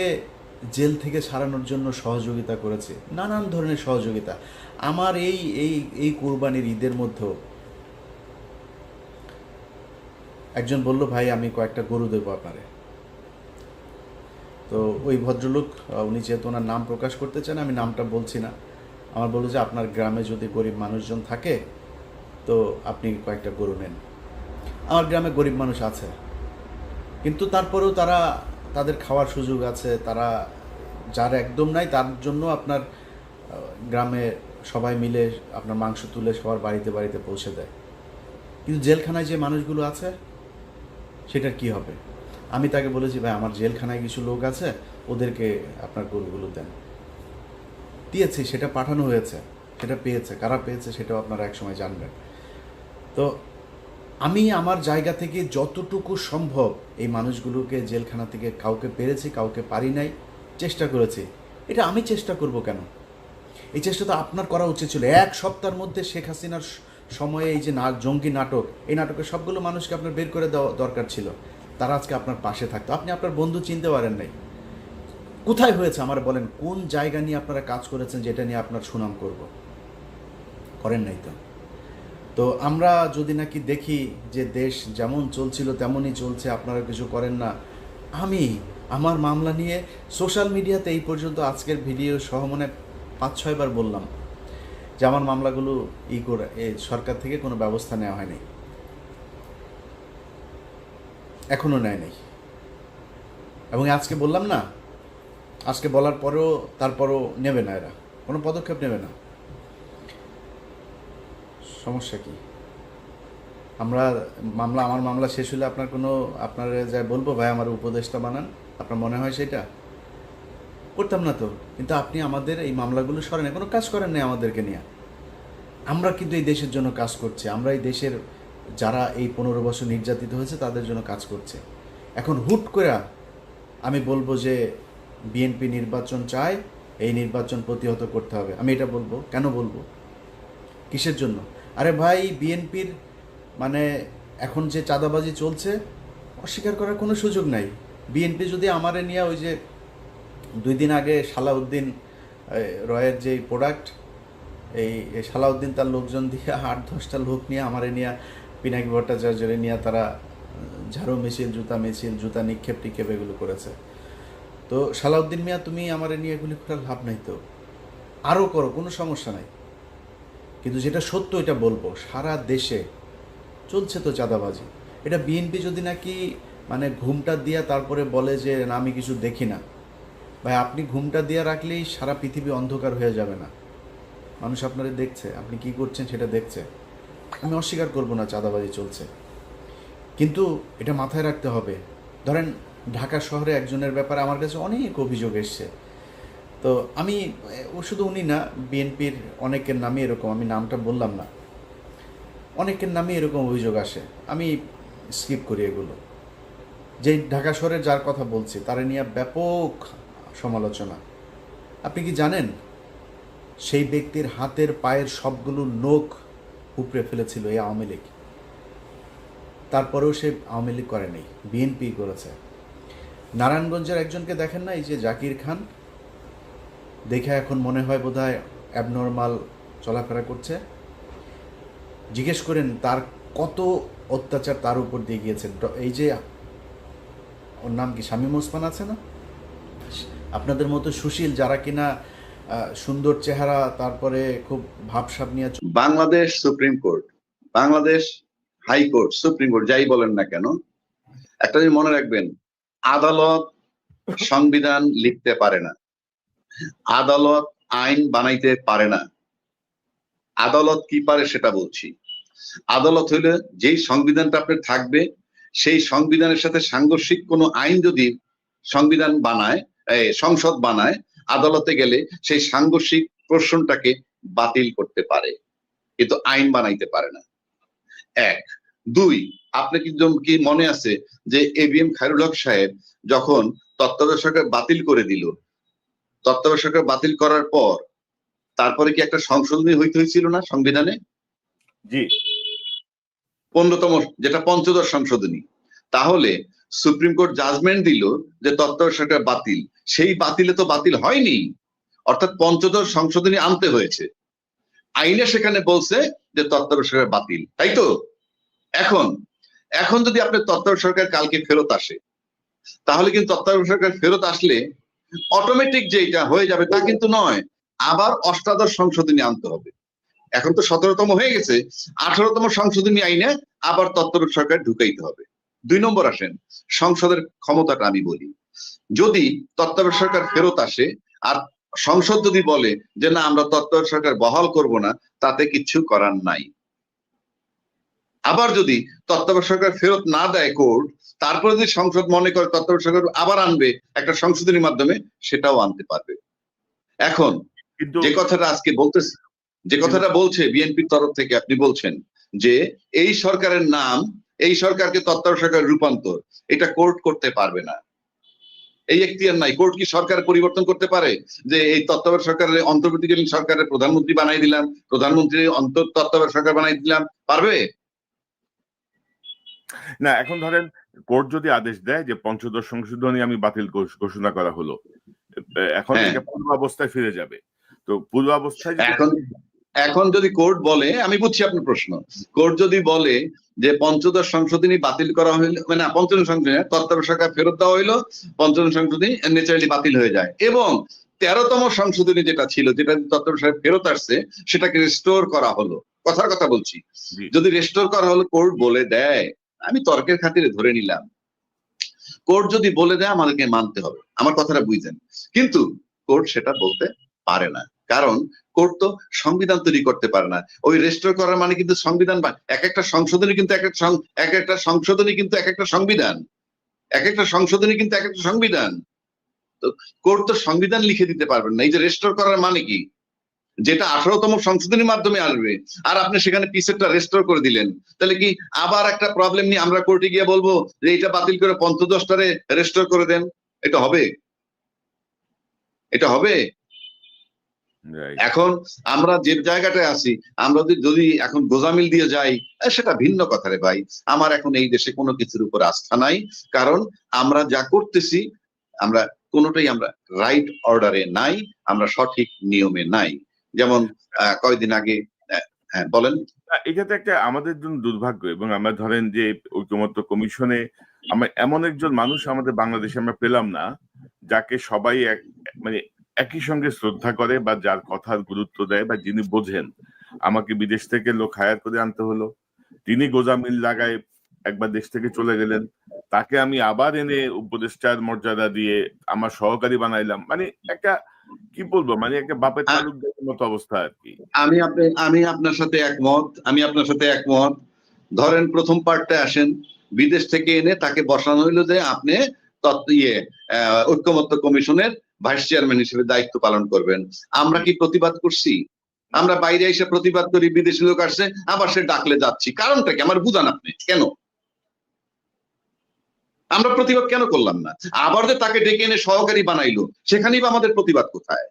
জেল থেকে ছাড়ানোর জন্য সহযোগিতা করেছে, নানান ধরনের সহযোগিতা। আমার এই কোরবানির ঈদের মধ্যেও একজন বলল, ভাই আমি কয়েকটা গরু দেবো আপনারে। তো ওই ভদ্রলোক, উনি যেহেতু ওনার নাম প্রকাশ করতে চান, আমি নামটা বলছি না, আমার বললো যে আপনার গ্রামে যদি গরিব মানুষজন থাকে তো আপনি কয়েকটা গরু নেন। আমার গ্রামে গরিব মানুষ আছে, কিন্তু তারপরেও তারা তাদের খাওয়ার সুযোগ আছে, তারা যার একদম নাই তার জন্য আপনার গ্রামে সবাই মিলে আপনার মাংস তুলে সবার বাড়িতে বাড়িতে পৌঁছে দেয়। কিন্তু জেলখানায় যে মানুষগুলো আছে সেটার কি হবে? আমি তাকে বলেছি, ভাই আমার জেলখানায় কিছু লোক আছে, ওদেরকে আপনার গরুগুলো দেন। দিয়েছি, সেটা পাঠানো হয়েছে, সেটা পেয়েছে। কারা পেয়েছে সেটাও আপনারা একসময় জানবেন। তো আমি আমার জায়গা থেকে যতটুকু সম্ভব এই মানুষগুলোকে জেলখানা থেকে কাউকে পেরেছি, কাউকে পারি নাই, চেষ্টা করেছি। এটা আমি চেষ্টা করব কেন? এই চেষ্টা তো আপনার করা উচিত ছিল। এক সপ্তাহের মধ্যে শেখ হাসিনার সময়ে এই যে জঙ্গি নাটক, এই নাটকের সবগুলো মানুষকে আপনার বের করে দেওয়া দরকার ছিল। তারা আজকে আপনার পাশে থাকতো। আপনি আপনার বন্ধু চিনতে পারেন নাই। কোথায় হয়েছে আমার বলেন? কোন জায়গা নিয়ে আপনারা কাজ করেছেন যেটা নিয়ে আপনার সুনাম করব? করেন নাই তো। তো আমরা যদি নাকি দেখি যে দেশ যেমন চলছিল তেমনই চলছে, আপনারা কিছু করেন না। আমি আমার মামলা নিয়ে সোশ্যাল মিডিয়াতে এই পর্যন্ত আজকের ভিডিও সহ মনে 5-6 বার বললাম যে আমার মামলাগুলো করে সরকার থেকে কোনো ব্যবস্থা নেওয়া হয়নি, এখনও নেয় নাই। এবং আজকে বললাম না, আজকে বলার পরেও তারপরও নেবে না, এরা কোনো পদক্ষেপ নেবে না। সমস্যা কি? আমার মামলা শেষ হলে আপনারা যা বলবো, ভাই আমার উপদেশটা বানান, আপনার মনে হয় সেটা করতাম না তো। কিন্তু আপনি আমাদের এই মামলাগুলো সরেন, কোনো কাজ করেন নাই আমাদেরকে নিয়ে। আমরা কিন্তু এই দেশের জন্য কাজ করছি। আমরা এই দেশের যারা এই 15 বছর নির্যাতিত হয়েছে তাদের জন্য কাজ করছে। এখন হুট করে আমি বলবো যে বিএনপি নির্বাচন চায়, এই নির্বাচন প্রতিহত করতে হবে, আমি এটা বলবো? কেন বলবো? কিসের জন্য? আরে ভাই, বিএনপির মানে এখন যে চাঁদাবাজি চলছে অস্বীকার করার কোনো সুযোগ নাই। বিএনপি যদি আমারে নিয়ে ওই যে 2 দিন আগে সালাউদ্দিন রয়ের যে প্রোডাক্ট, এই সালাউদ্দিন তার লোকজন দিয়ে 8-10টা লোক নিয়ে আমারে নিয়ে পিনাকি ভট্টাচার্যরে নিয়ে তারা ঝাড়ু মিছিল, জুতা নিক্ষেপ টিক্ষেপ এগুলো করেছে। তো সালাউদ্দিন মিয়া, তুমি আমারে নিয়ে এগুলি করার লাভ নাই তো, আরও করো, কোনো সমস্যা নাই। কিন্তু যেটা সত্য এটা বলবো, সারা দেশে চলছে তো চাঁদাবাজি। এটা বিএনপি যদি নাকি মানে ঘুমটা দিয়া তারপরে বলে যে না আমি কিছু দেখি না, ভাই আপনি ঘুমটা দিয়ে রাখলেই সারা পৃথিবী অন্ধকার হয়ে যাবে না? মানুষ আপনারা দেখছে, আপনি কি করছেন সেটা দেখছে। আমি অস্বীকার করব না চাঁদাবাজি চলছে, কিন্তু এটা মাথায় রাখতে হবে। ধরেন ঢাকা শহরে একজনের ব্যাপারে আমার কাছে অনেক অভিযোগ এসছে। তো আমি শুধু উনি না, বিএনপির অনেকের নামে এরকম, আমি নামটা বললাম না, অনেকের নামে এরকম অভিযোগ আসে। আমি স্কিপ করি এগুলো। যে ঢাকা শহরের যার কথা বলছি তারা নিয়ে ব্যাপক সমালোচনা। আপনি কি জানেন সেই ব্যক্তির হাতের পায়ের সবগুলো নখ উপড়ে ফেলেছিল এই আওয়ামী লীগ? তারপরেও সে আওয়ামী লীগ করেনি, বিএনপি করেছে। নারায়ণগঞ্জের একজনকে দেখেন না, এই যে জাকির খান, দেখে এখন মনে হয় বোধহয় অ্যাবনর্মাল চলাফেরা করছে। জিজ্ঞেস করেন তার কত অত্যাচার তার উপর দিয়ে গিয়েছে। এই যে ওর নাম কি, শামীম ওসমান আছে না, আপনাদের মতো সুশীল যারা কিনা সুন্দর চেহারা, তারপরে খুব ভাবসাব নিয়ে। Bangladesh supreme court, Bangladesh high court, supreme court যাই বলেন না কেন, একটা জিনিস মনে রাখবেন, আদালত সংবিধান লিখতে পারে না, আদালত আইন বানাইতে পারে না। আদালত কি পারে সেটা বলছি। আদালত হইলে যেই সংবিধানটা আপনার থাকবে, সেই সংবিধানের সাথে সাংঘর্ষিক কোনো আইন যদি সংবিধান বানায়, সংসদ বানায়, আদালতে গেলে সেই সাংঘর্ষিক প্রশ্নটাকে বাতিল করতে পারে, কিন্তু আইন বানাইতে পারে না। 1, 2, আপনি কি মনে আছে যে এবিএম খায়রুল হক সাহেব যখন তত্ত্বাবধায়ক সরকার বাতিল করে দিল, তত্ত্বাবধায়ক সরকার বাতিল করার পর তারপরে কি একটা সংশোধনী হইতে হয়েছিল না সংবিধানে? জি, 15তম, যেটা 5ম সংশোধনী। তাহলে সুপ্রিম কোর্ট জাজমেন্ট দিল যে তত্ত্বাবধায়ক সরকার বাতিল, সেই বাতিলে তো বাতিল হয়নি, অর্থাৎ 5ম সংশোধনী আনতে হয়েছে। আইনে সেখানে বলছে যে তত্ত্বাবধায়ক সরকার বাতিল, তাই তো? এখন যদি আপনার তত্ত্বাবধায়ক সরকার কালকে ফেরত আসে, তাহলে কিন্তু তত্ত্বাবধায়ক সরকার ফেরত আসলে অটোমেটিক যেটা হয়ে যাবে তা কিন্তু নয়, আবার 8ম সংশোধনী আনতে হবে। এখন তো 17তম হয়ে গেছে, 18তম সংশোধনী আইনে আবার তত্ত্বাবধায়ক সরকার ঢুকাইতে হবে। 2 নম্বর আসেন, সংসদের ক্ষমতাটা আমি বলি। যদি তত্ত্বাবধায়ক সরকার ফেরত আসে আর সংসদ যদি বলে যে না আমরা তত্ত্বাবধায়ক সরকার বহাল করব না, তাতে কিচ্ছু করার নাই। আবার যদি তত্ত্বাবধায়ক সরকার ফেরত না দেয় কোর্ট, তারপরে যদি সংসদ মনে করে তত্ত্বাবধায়ক সরকার আবার আনবে একটা সংশোধনীর মাধ্যমে, সেটাও আনতে পারবে। এখন কিন্তু যে কথাটা আজকে বলতেছে, যে কথাটা বলছে বিএনপির তরফ থেকে, আপনি বলছেন যে এই সরকারের নাম, এই সরকারকে তত্ত্বাবধায়ক সরকার রূপান্তর, এটা কোর্ট করতে পারবে না, এই এখতিয়ার নাই। কোর্ট কি সরকার পরিবর্তন করতে পারে যে এই তত্ত্বাবধায়ক সরকারের অন্তর্বর্তীকালীন সরকারের প্রধানমন্ত্রী বানাই দিলাম, প্রধানমন্ত্রী তত্ত্বাবধায়ক সরকার বানাই দিলাম, পারবে না, এখন ধরেন কোর্ট যদি আদেশ দেয় যে পঞ্চদশ সংশোধনী আমি বাতিল ঘোষণা করা হলো, এখন থেকে পূর্বাবস্থায় ফিরে যাবে, তো পূর্বাবস্থায় এখন যদি কোর্ট বলে, আমি বুঝছি আপনার প্রশ্ন, কোর্ট যদি বলে যে পঞ্চদশ সংশোধনী বাতিল করা হইলো, মানে পঞ্চদশ সংশোধনী তত্ত্বাবধায়ক সরকার ফেরত দেওয়া হইলো, পঞ্চদশ সংশোধনী ন্যাচারালি বাতিল হয়ে যায়, এবং 13তম সংশোধনী যেটা ছিল, যেটা তত্ত্বাবধায়ক সরকার ফেরত আসছে, সেটাকে রেস্টোর করা হলো, কথার কথা বলছি, যদি রেস্টোর করা হলো, কোর্ট বলে দেয়, আমি তর্কের খাতিরে ধরে নিলাম, কোর্ট যদি বলে দেয় আমাদেরকে মানতে হবে, আমার কথাটা বুঝছেন, কিন্তু কোর্ট সেটা বলতে পারে না, কারণ কোর্ট তো সংবিধান তৈরি করতে পারে না। ওই রেস্টোর করার মানে কিন্তু সংবিধান, এক একটা সংশোধনী কিন্তু এক একটা সংশোধনী কিন্তু এক একটা সংবিধান, এক একটা সংশোধনী কিন্তু এক একটা সংবিধান। তো কোর্ট তো সংবিধান লিখে দিতে পারবেন না। এই যে রেস্টোর করার মানে কি, যেটা 18তম সংশোধনীর মাধ্যমে আসবে, আর আপনি সেখানে পিছেরটা রেস্টোর করে দিলেন, তাহলে কি আবার একটা প্রবলেম নিয়ে আমরা কোর্টে গিয়ে বলবো যে এটা বাতিল করে 15টারে রেস্টোর করে দেন? এটা হবে? এটা হবে? এখন আমরা যে জায়গাটায় আছি, আমরা যদি এখন গোজামিল দিয়ে যাই, সেটা ভিন্ন কথা রে ভাই। আমার এখন এই দেশে কোনো কিছুর উপর আস্থা নাই, কারণ আমরা যা করতেছি, আমরা কোনোটাই আমরা রাইট অর্ডারে নাই, আমরা সঠিক নিয়মে নাই। যেমন কয়েকদিন আগে, হ্যাঁ বলেন। এটা তো একটা আমাদের জন্য দুর্ভাগ্য, এবং আমরা ধরেন যে ঐকমত্য কমিশনে আমরা এমন একজন মানুষ আমাদের বাংলাদেশে আমরা পেলাম না, যাকে সবাই মানে একই সঙ্গে শ্রদ্ধা করে বা যার কথার গুরুত্ব দেয় বা যিনি বোঝেন। আমাকে বিদেশ থেকে লোক হায়ার করে আনতে হলো, তিনি গোজামিল লাগায় একবার দেশ থেকে চলে গেলেন, তাকে আমি আবার এনে উপদেষ্টার মর্যাদা দিয়ে আমার সহকারী বানাইলাম, মানে একটা কি বলবো, মানে একটা বাপের তালুকদারের মতো অবস্থা আর কি। আমি আপনার সাথে একমত, ধরেন প্রথম পার্টে আসেন, বিদেশ থেকে এনে তাকে বসানো হইলো যে আপনি ঐকমত্য কমিশনের ভাইস চেয়ারম্যান হিসেবে দায়িত্ব পালন করবেন। আমরা কি প্রতিবাদ করছি? আমরা বাইরে এসে প্রতিবাদ করি, বিদেশি লোক আসছে, আবার সে ডাকলে যাচ্ছি, কারণটা কি আমার বুঝান আপনি, কেন আমরা প্রতিবাদ কেন করলাম না? আবার যে তাকে ডেকে এনে সহকারী বানাইলো, সেখানেই বা আমাদের প্রতিবাদ কোথায়?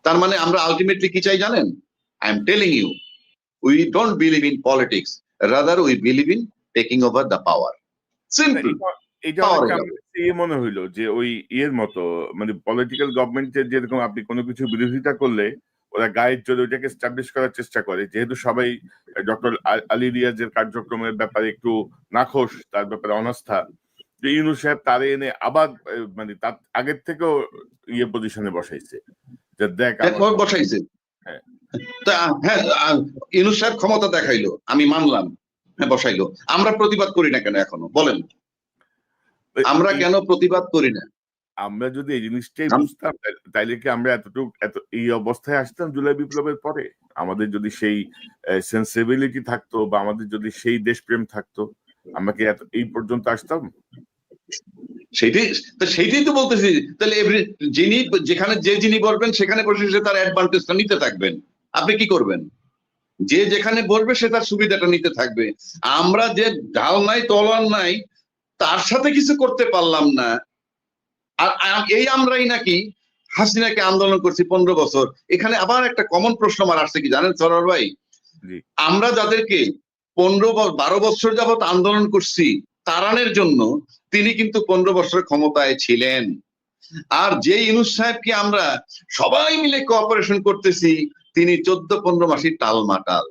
তার মানে আমরা আলটিমেটলি কি চাই জানেন? I am telling you, we don't believe in politics, rather we believe in taking over the power. Simple. এটা মনে হইলো যে ওই ইয়ের মতো, মানে পলিটিক্যাল গভর্নমেন্টের যেরকম আপনি কোনো কিছু বিরোধিতা করলে ওরা গায়ের জোরে ওইটাকে এস্টাবলিশ করার চেষ্টা করে, যেহেতু সবাই ডক্টর আলী রিয়াজের কার্যক্রমের ব্যাপারে একটু নাখোশ, তার ব্যাপারে অনাস্থা, যে ইউনূস সাহেব তারে এনে আবার মানে তার আগের থেকেও ইয়ে পজিশনে বসাইছে, যে দেখ বসাইছে। হ্যাঁ, ইউনূস সাহেব ক্ষমতা দেখাইলো, আমি মানলাম, হ্যাঁ বসাইলো, আমরা প্রতিবাদ করি না কেন এখনো বলেন? আমরা কেন প্রতিবাদ করি না? আমরা যদি এই জিনিসটাই বুঝতাম, তাইলে কি আমরা এত এই অবস্থায় আসতাম জুলাই বিপ্লবের পরে? আমাদের যদি সেই সেন্সিবিলিটি থাকতো বা আমাদের যদি সেই দেশপ্রেম থাকতো, আমরা কি এই পর্যন্ত আসতাম? সেইটাই তো বলতেছি। তাহলে যিনি বলবেন সেখানে বসে সে তার অ্যাডভান্টেজটা নিতে থাকবেন, আপনি কি করবেন? যে যেখানে বলবে সে তার সুবিধাটা নিতে থাকবে। আমরা যে ঢাল নাই তলোয়ার নাই, তার সাথে কিছু করতে পারলাম না, আর এই আমরাই নাকি হাসিনাকে আন্দোলন করছি 15 বছর। এখানে আবার একটা কমন প্রশ্ন আমার আসছে কি জানেন সরোয়ার ভাই? আমরা যাদেরকে 15-12 বছর যাবত আন্দোলন করছি তাড়ানোর জন্য, তিনি কিন্তু 15 বছর ক্ষমতায় ছিলেন। আর যে ইউনূস সাহেবকে আমরা সবাই মিলে কোঅপারেশন করতেছি, তিনি 14-15 মাসই টালমাটাল।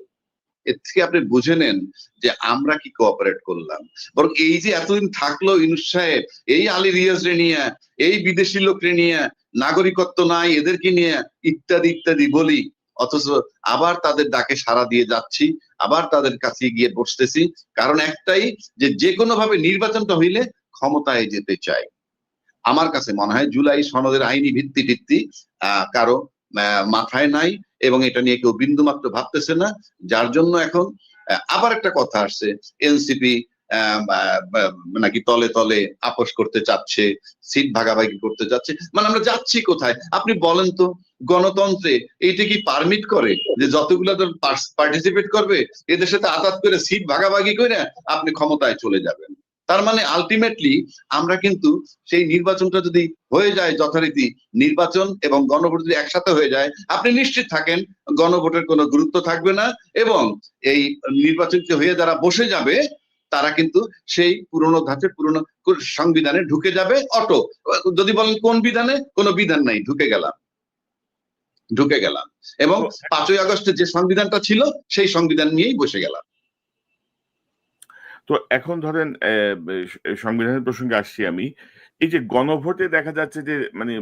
এর থেকে আপনি বুঝে নেন যে আমরা কি কোঅপারেট করলাম। বরং এই যে এতদিন থাকলো ইউনূস সাহেব, এই আলী রিয়াজ রে নিয়ে, এই বিদেশি লোক রে নিয়ে, নাগরিকত্ব নাই এদেরকে নিয়ে, ইত্যাদি ইত্যাদি বলি, অথচ আবার তাদের ডাকে সাড়া দিয়ে যাচ্ছি, আবার তাদের কাছে গিয়ে বসতেছি। কারণ একটাই, যে কোনো ভাবে নির্বাচনটা হইলে ক্ষমতায় যেতে চাই। আমার কাছে মনে হয় জুলাই সনদের আইনি ভিত্তি কারো মাথায় নাই এবং এটা নিয়ে কেউ বিন্দুমাত্র ভাবতেছে না, যার জন্য এখন আবার একটা কথা আসছে, এনসিপি নাকি তলে তলে আপোষ করতে চাচ্ছে, সিট ভাগাভাগি করতে চাচ্ছে। মানে আমরা যাচ্ছি কোথায় আপনি বলেন তো? গণতন্ত্রে এইটা কি পারমিট করে যে যতগুলো পার্টিসিপেট করবে এদের সাথে আঘাত করে সিট ভাগাভাগি করে আপনি ক্ষমতায় চলে যাবেন? তার মানে আলটিমেটলি আমরা কিন্তু সেই নির্বাচনটা যদি হয়ে যায় যথারীতি, নির্বাচন এবং গণভোট যদি একসাথে হয়ে যায়, আপনি নিশ্চিত থাকেন গণভোটের কোনো গুরুত্ব থাকবে না এবং এই নির্বাচন হয়ে যারা বসে যাবে তারা কিন্তু সেই পুরনো ধাঁচে পুরনো সংবিধানে ঢুকে যাবে অটো। যদি বলেন কোন বিধানে, কোনো বিধান নাই, ঢুকে গেলাম এবং 5ই আগস্টে যে সংবিধানটা ছিল সেই সংবিধান নিয়েই বসে গেলাম। তো এখন ধরেন সংবিধানের প্রসঙ্গে আসছি আমি। এই যে গণভোটে দেখা যাচ্ছে যে মানে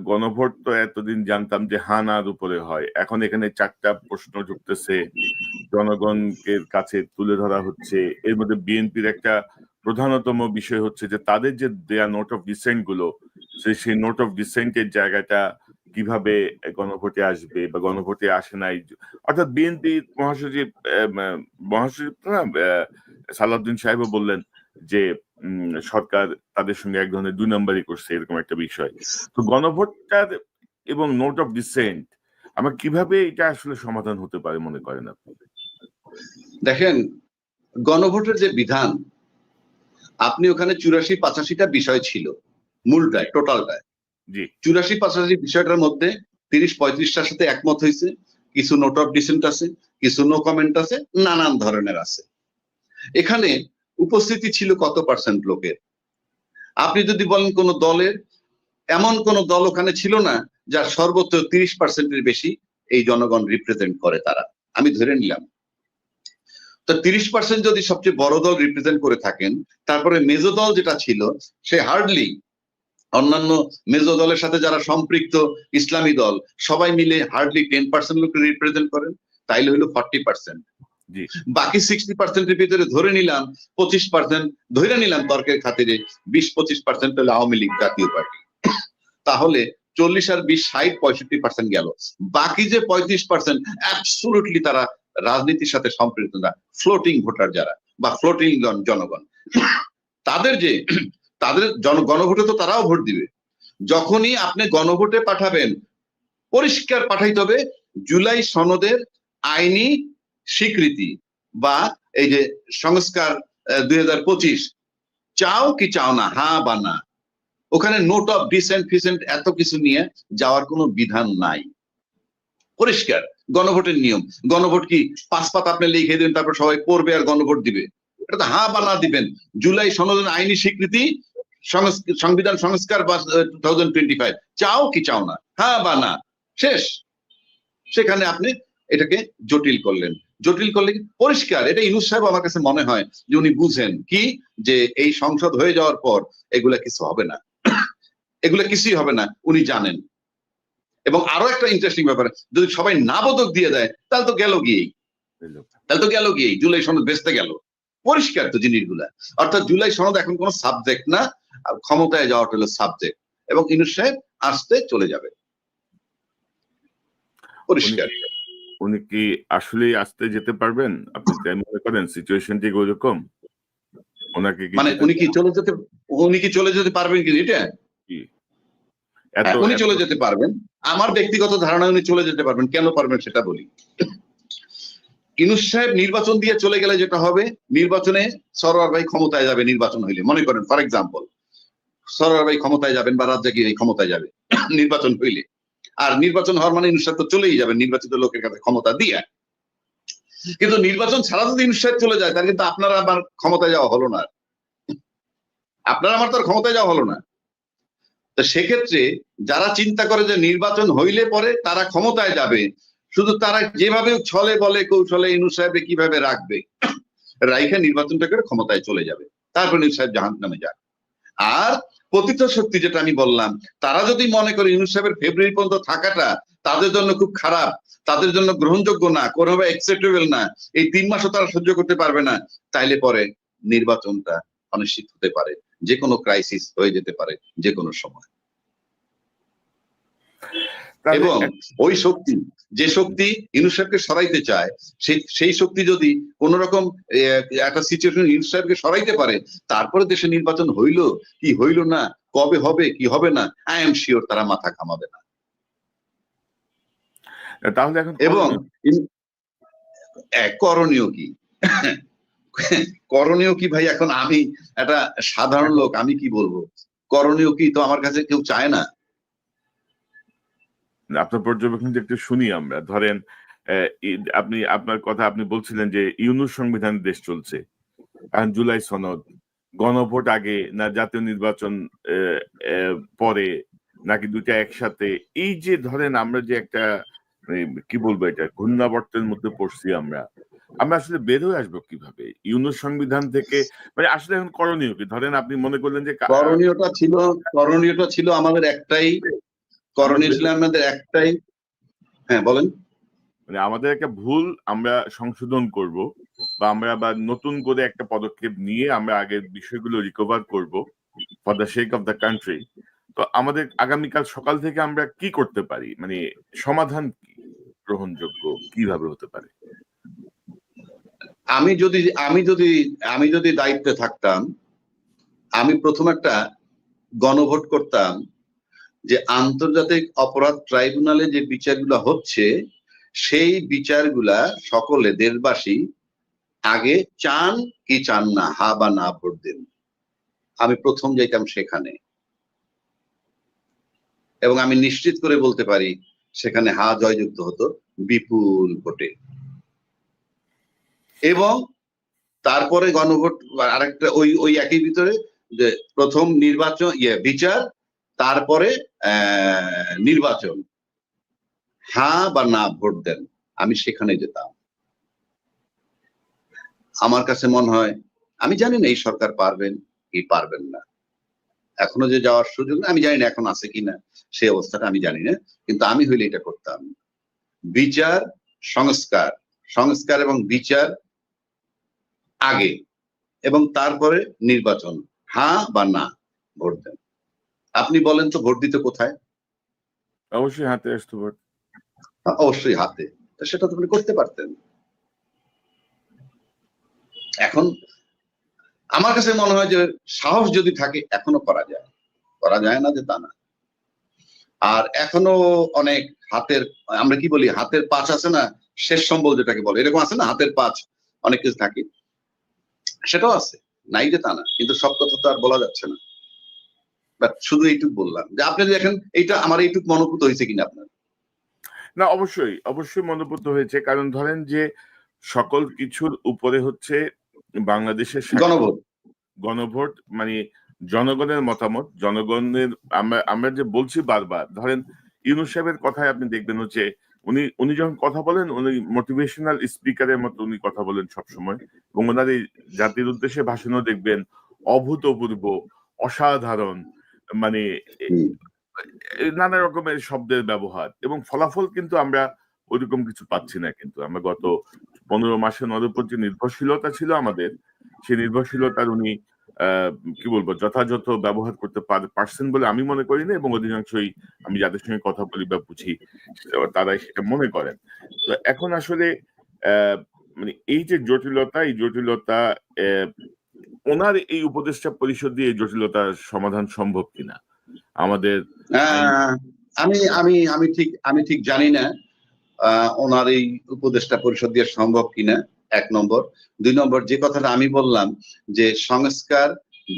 গণভোট তো এতদিন জানতাম যে হানার উপরে হয়, এখন এখানে 4টা প্রশ্ন ঢুকতেছে, জনগণকে কাছে তুলে ধরা হচ্ছে। এর মধ্যে বিএনপির একটা প্রধানতম বিষয় হচ্ছে যে তাদের যে দেয়া নোট অফ ডিসেন্ট গুলো, সেই নোট অফ ডিসেন্টের জায়গাটা কিভাবে গণভোটে আসবে বা গণভোটে আসে নাই। অর্থাৎ বিএনপি মহাসচিব সালাউদ্দিন সাহেবও বললেন যে সরকার তাদের সঙ্গে এক ধরনের 2 নম্বরই করছে, এরকম একটা বিষয়। তো গণভোটটার এবং নোট অফ ডিসেন্ট আমার কিভাবে এটা আসলে সমাধান হতে পারে মনে করেন আপনি? দেখেন, গণভোটের যে বিধান, আপনি ওখানে 84-85টা বিষয় ছিল মূলটায়, টোটালটায়। জি, 84-85 বিষয়টার মধ্যে 30-35টার সাথে একমত হয়েছে, কিছু নোট অফ ডিসেন্ট আছে, কিছু নো কমেন্ট আছে, নানান ধরনের আছে। এখানে উপস্থিতি ছিল কত পার্সেন্ট লোকের? আপনি যদি বলেন কোন দলের, এমন কোন দল ওখানে ছিল না যার সর্বোচ্চ 30%-এর বেশি এই জনগণ রিপ্রেজেন্ট করে তারা, আমি ধরে নিলাম। তো 30% যদি সবচেয়ে বড় দল রিপ্রেজেন্ট করে থাকেন, তারপরে মেজো দল যেটা ছিল সে হার্ডলি অন্যান্য মেজো দলের সাথে যারা সম্পৃক্ত ইসলামী দল সবাই মিলে হার্ডলি 10% লোককে রিপ্রেজেন্ট করেন, তাইলে হলো 40%। বাকি 60%-এর ভিতরে ধরে নিলাম 25%, ধরে নিলাম তর্কের খাতিরে 20-25% হলো আওয়ামী লীগ জাতীয় পার্টি, তাহলে 40 আর 20 60-65% গেল। বাকি যে 35% অ্যাবসলিউটলি তারা রাজনীতির সাথে সম্পৃক্ত না, ফ্লোটিং ভোটার যারা বা ফ্লোটিং জনগণ, তাদের গণভোটে তো তারাও ভোট দিবে। যখনই আপনি গণভোটে পাঠাবেন, পরিষ্কার পাঠাইতে হবে জুলাই সনদের আইনি স্বীকৃতি বা এই যে সংস্কার 2025 চাও কি চাও না, হ্যাঁ বা না। ওখানে নোট অফ ডিসেন্ট ফিসেন্ট এত কিছু নিয়ে যাওয়ার কোনো বিধান নাই, পরিষ্কার গণভোটের নিয়ম। গণভোট কি 5 পাতা আপনি লিখে দেন তারপর সবাই পড়বে আর গণভোট দিবে? এটা তো হ্যাঁ বা না দিবেন। জুলাই সনদের আইনি স্বীকৃতি, সংবিধান সংস্কার বা 2025 চাও কি চাও না, হ্যাঁ বা না, শেষ। সেখানে আপনি এটাকে জটিল করলেন পরিষ্কার। এটা ইউনূস সাহেব আমার কাছে মনে হয় যে উনি বুঝেন কি, যে এই সংসদ হয়ে যাওয়ার পর এগুলা কিছু হবে না, এগুলা কিছুই হবে না, উনি জানেন। এবং আরো একটা ইন্টারেস্টিং ব্যাপার, যদি সবাই না বোধক দিয়ে দেয় তাহলে তো গেল গিয়েই, জুলাই সনদ বেচতে গেল। পরিষ্কার তো জিনিসগুলা। অর্থাৎ জুলাই সনদ এখন কোনো সাবজেক্ট না, ক্ষমতায় যাওয়াটা হলো সাবজেক্ট, এবং ইউনূস সাহেব আসতে চলে যাবে, পরিষ্কার। উনি কি আসলেই আসতে যেতে পারবেন? আপনি তাই মনে করেন? সিচুয়েশন ঠিক ওইরকম? ওনাকে মানে উনি কি চলে যেতে পারবেন কি? এটা উনি চলে যেতে পারবেন, আমার ব্যক্তিগত ধারণা উনি চলে যেতে পারবেন। কেন পারবেন সেটা বলি। ইউনূস সাহেব নির্বাচন দিয়ে চলে গেলে যেটা হবে, নির্বাচনে সরওয়ার ভাই ক্ষমতায় যাবে, নির্বাচন হইলে মনে করেন ফর এক্সাম্পল সরওয়ার ভাই ক্ষমতায় যাবেন বা রাজ্জাকি ভাই ক্ষমতায় যাবে নির্বাচন হইলে, আর নির্বাচন হওয়ার মানে ইউনূস সাহেব তো চলেই যাবেন নির্বাচিত লোকের কাছে ক্ষমতা দিয়ে। কিন্তু নির্বাচন ছাড়া যদি ইউনূস সাহেব চলে যায় তাহলে কিন্তু আপনারা আমার ক্ষমতায় যাওয়া হলো না, আপনারা আমার তো আর ক্ষমতায় যাওয়া হলো না। তো সেক্ষেত্রে যারা চিন্তা করে যে নির্বাচন হইলে পরে তারা ক্ষমতায় যাবে, শুধু তারা যেভাবে ছলে বলে কৌশলে ইউনূস সাহেবকে কিভাবে রাখবে, রাইখা নির্বাচনটা করে ক্ষমতায় চলে যাবে, তারপর ইউনূস সাহেব জাহান্নামে যান। আর পতিত শক্তি যেটা আমি বললাম, তারা যদি মনে করে ইউনূস সাহেবের ফেব্রুয়ারি পর্যন্ত থাকাটা তাদের জন্য খুব খারাপ, তাদের জন্য গ্রহণযোগ্য না, কোনোভাবে অ্যাকসেপ্টেবল না, এই 3 মাসও তারা সহ্য করতে পারবে না, তাইলে পরে নির্বাচনটা অনিশ্চিত হতে পারে। যে কোনো ক্রাইসিস হয়ে যেতে পারে যে কোনো সময়। এবং ওই শক্তি, যে শক্তি ইউনূস সাহেবকে সরাইতে চায়, সেই শক্তি যদি কোন রকম একটা সিচুয়েশন ইউনূস সাহেবকে সরাইতে পারে, তারপরে দেশে নির্বাচন হইল কি হইল না, কবে হবে কি হবে না, আই এম শিওর তারা মাথা ঘামাবে না। তাহলে এখন এবং করণীয় কি? করণীয় কি ভাই? এখন আমি একটা সাধারণ লোক, আমি কি বলবো? করণীয় কি তো আমার কাছে কেউ চায় না। আপনার পর্যবেক্ষণ একটু শুনি আমরা। ধরেন আপনার কথা আপনি বলছিলেন যে ইউনূস সংবিধান দেশ চলছে, এখন জুলাই সনদ, গণভোট আগে না জাতীয় নির্বাচন পরে নাকি দুইটা একসাথে, এই যে ধরেন আমরা যে একটা কি বলবো এটা ঘূর্ণাবর্তের মধ্যে পড়ছি আমরা আসলে বের হয়ে আসবো কিভাবে ইউনূস সংবিধান থেকে? মানে আসলে এখন করণীয় কি? ধরেন আপনি মনে করলেন যে করণীয়টা ছিল আমাদের একটাই, করণীয় ছিল আমাদের একটাই। হ্যাঁ বলেন। মানে আমাদের একটা ভুল আমরা সংশোধন করব, বা আমরা আবার নতুন করে একটা পদক্ষেপ নিয়ে আমরা আগের বিষয়গুলো রিকভার করব for the sake of the country. তো আমাদের আগামীকাল সকাল থেকে আমরা কি করতে পারি, মানে সমাধান কি গ্রহণযোগ্য কিভাবে হতে পারে? আমি যদি দায়িত্বে থাকতাম, আমি প্রথম একটা গণভোট করতাম যে আন্তর্জাতিক অপরাধ ট্রাইব্যুনালে যে বিচারগুলো হচ্ছে সেই বিচারগুলা সকলে দেশবাসী আগে চান কি চান না, হা বা না ভোট দিন। আমি প্রথম যাইতাম সেখানে, এবং আমি নিশ্চিত করে বলতে পারি সেখানে হা জয়যুক্ত হতো বিপুল ভোটে। এবং তারপরে গণভোট আরেকটা ওই একই ভিতরে যে প্রথম নির্বাচন বিচার, তারপরে নির্বাচন, হ্যাঁ বা না ভোট দেন, আমি সেখানে যেতাম। আমার কাছে মনে হয়, আমি জানি না এই সরকার পারবেন কি পারবেন না, এখনো যে যাওয়ার সুযোগ আমি জানি না এখন আছে কিনা, সেই অবস্থাটা আমি জানি না, কিন্তু আমি হইলে এটা করতাম। বিচার সংস্কার এবং বিচার আগে, এবং তারপরে নির্বাচন, হ্যাঁ বা না ভোট দেন। আপনি বলেন তো ভোট দিতে কোথায়? অবশ্যই হাতে আসতো ভোট। অবশ্যই হাতে, সেটা তো আপনি করতে পারতেন। এখন আমার কাছে মনে হয় যে সাহস যদি থাকে এখনো করা যায় না যে তা না। আর এখনো অনেক হাতের, আমরা কি বলি, হাতের পাঁচ আছে না, শেষ সম্বল যেটাকে বলে, এরকম আছে না, হাতের পাঁচ অনেক কিছু থাকে, সেটাও আছে, নাই যে তা না, কিন্তু সব কথা তো আর বলা যাচ্ছে না। শুধু এইটুক বললাম যে আপনি দেখেন এইটা আমার এইটুক মনোভূত হয়েছে কিনা আপনার? না, অবশ্যই মনোভূত হয়েছে, কারণ ধরেন যে সকল কিছুর উপরে হচ্ছে বাংলাদেশের গণভোট, মানে জনগণের মতামত, জনগণের আমরা যে বলছি বারবার, ধরেন ইউনূস সাহেবের কথায় আপনি দেখবেন হচ্ছে উনি যখন কথা বলেন, উনি মোটিভেশনাল স্পিকারের মতো উনি কথা বলেন সবসময়, এবং ওনার এই জাতির উদ্দেশ্যে ভাষণও দেখবেন অভূতপূর্ব, অসাধারণ, মানে নানা রকমের শব্দের ব্যবহার, এবং ফলাফল কিন্তু আমরা ওইরকম কিছু পাচ্ছি না। কিন্তু আমরা গত 15 মাসে ওনার উপর যে নির্ভরশীলতা ছিল আমাদের, সেই নির্ভরশীলতার উনি কি বলবো যথাযথ ব্যবহার করতে পারছেন বলে আমি মনে করি না, এবং অধিকাংশই আমি যাদের সঙ্গে কথা বলি বা বুঝি তারাই সেটা মনে করেন। তো এখন আসলে মানে এই যে জটিলতা ওনার এই উপদেষ্টা পরিষদ দিয়ে এই জটিলতার সমাধান সম্ভব কিনা আমাদের, আমি ঠিক জানি না ওনার এই উপদেষ্টা পরিষদ দিয়ে সম্ভব কিনা, 1 নম্বর। 2 নম্বর, যে কথাটা আমি বললাম যে সংস্কার,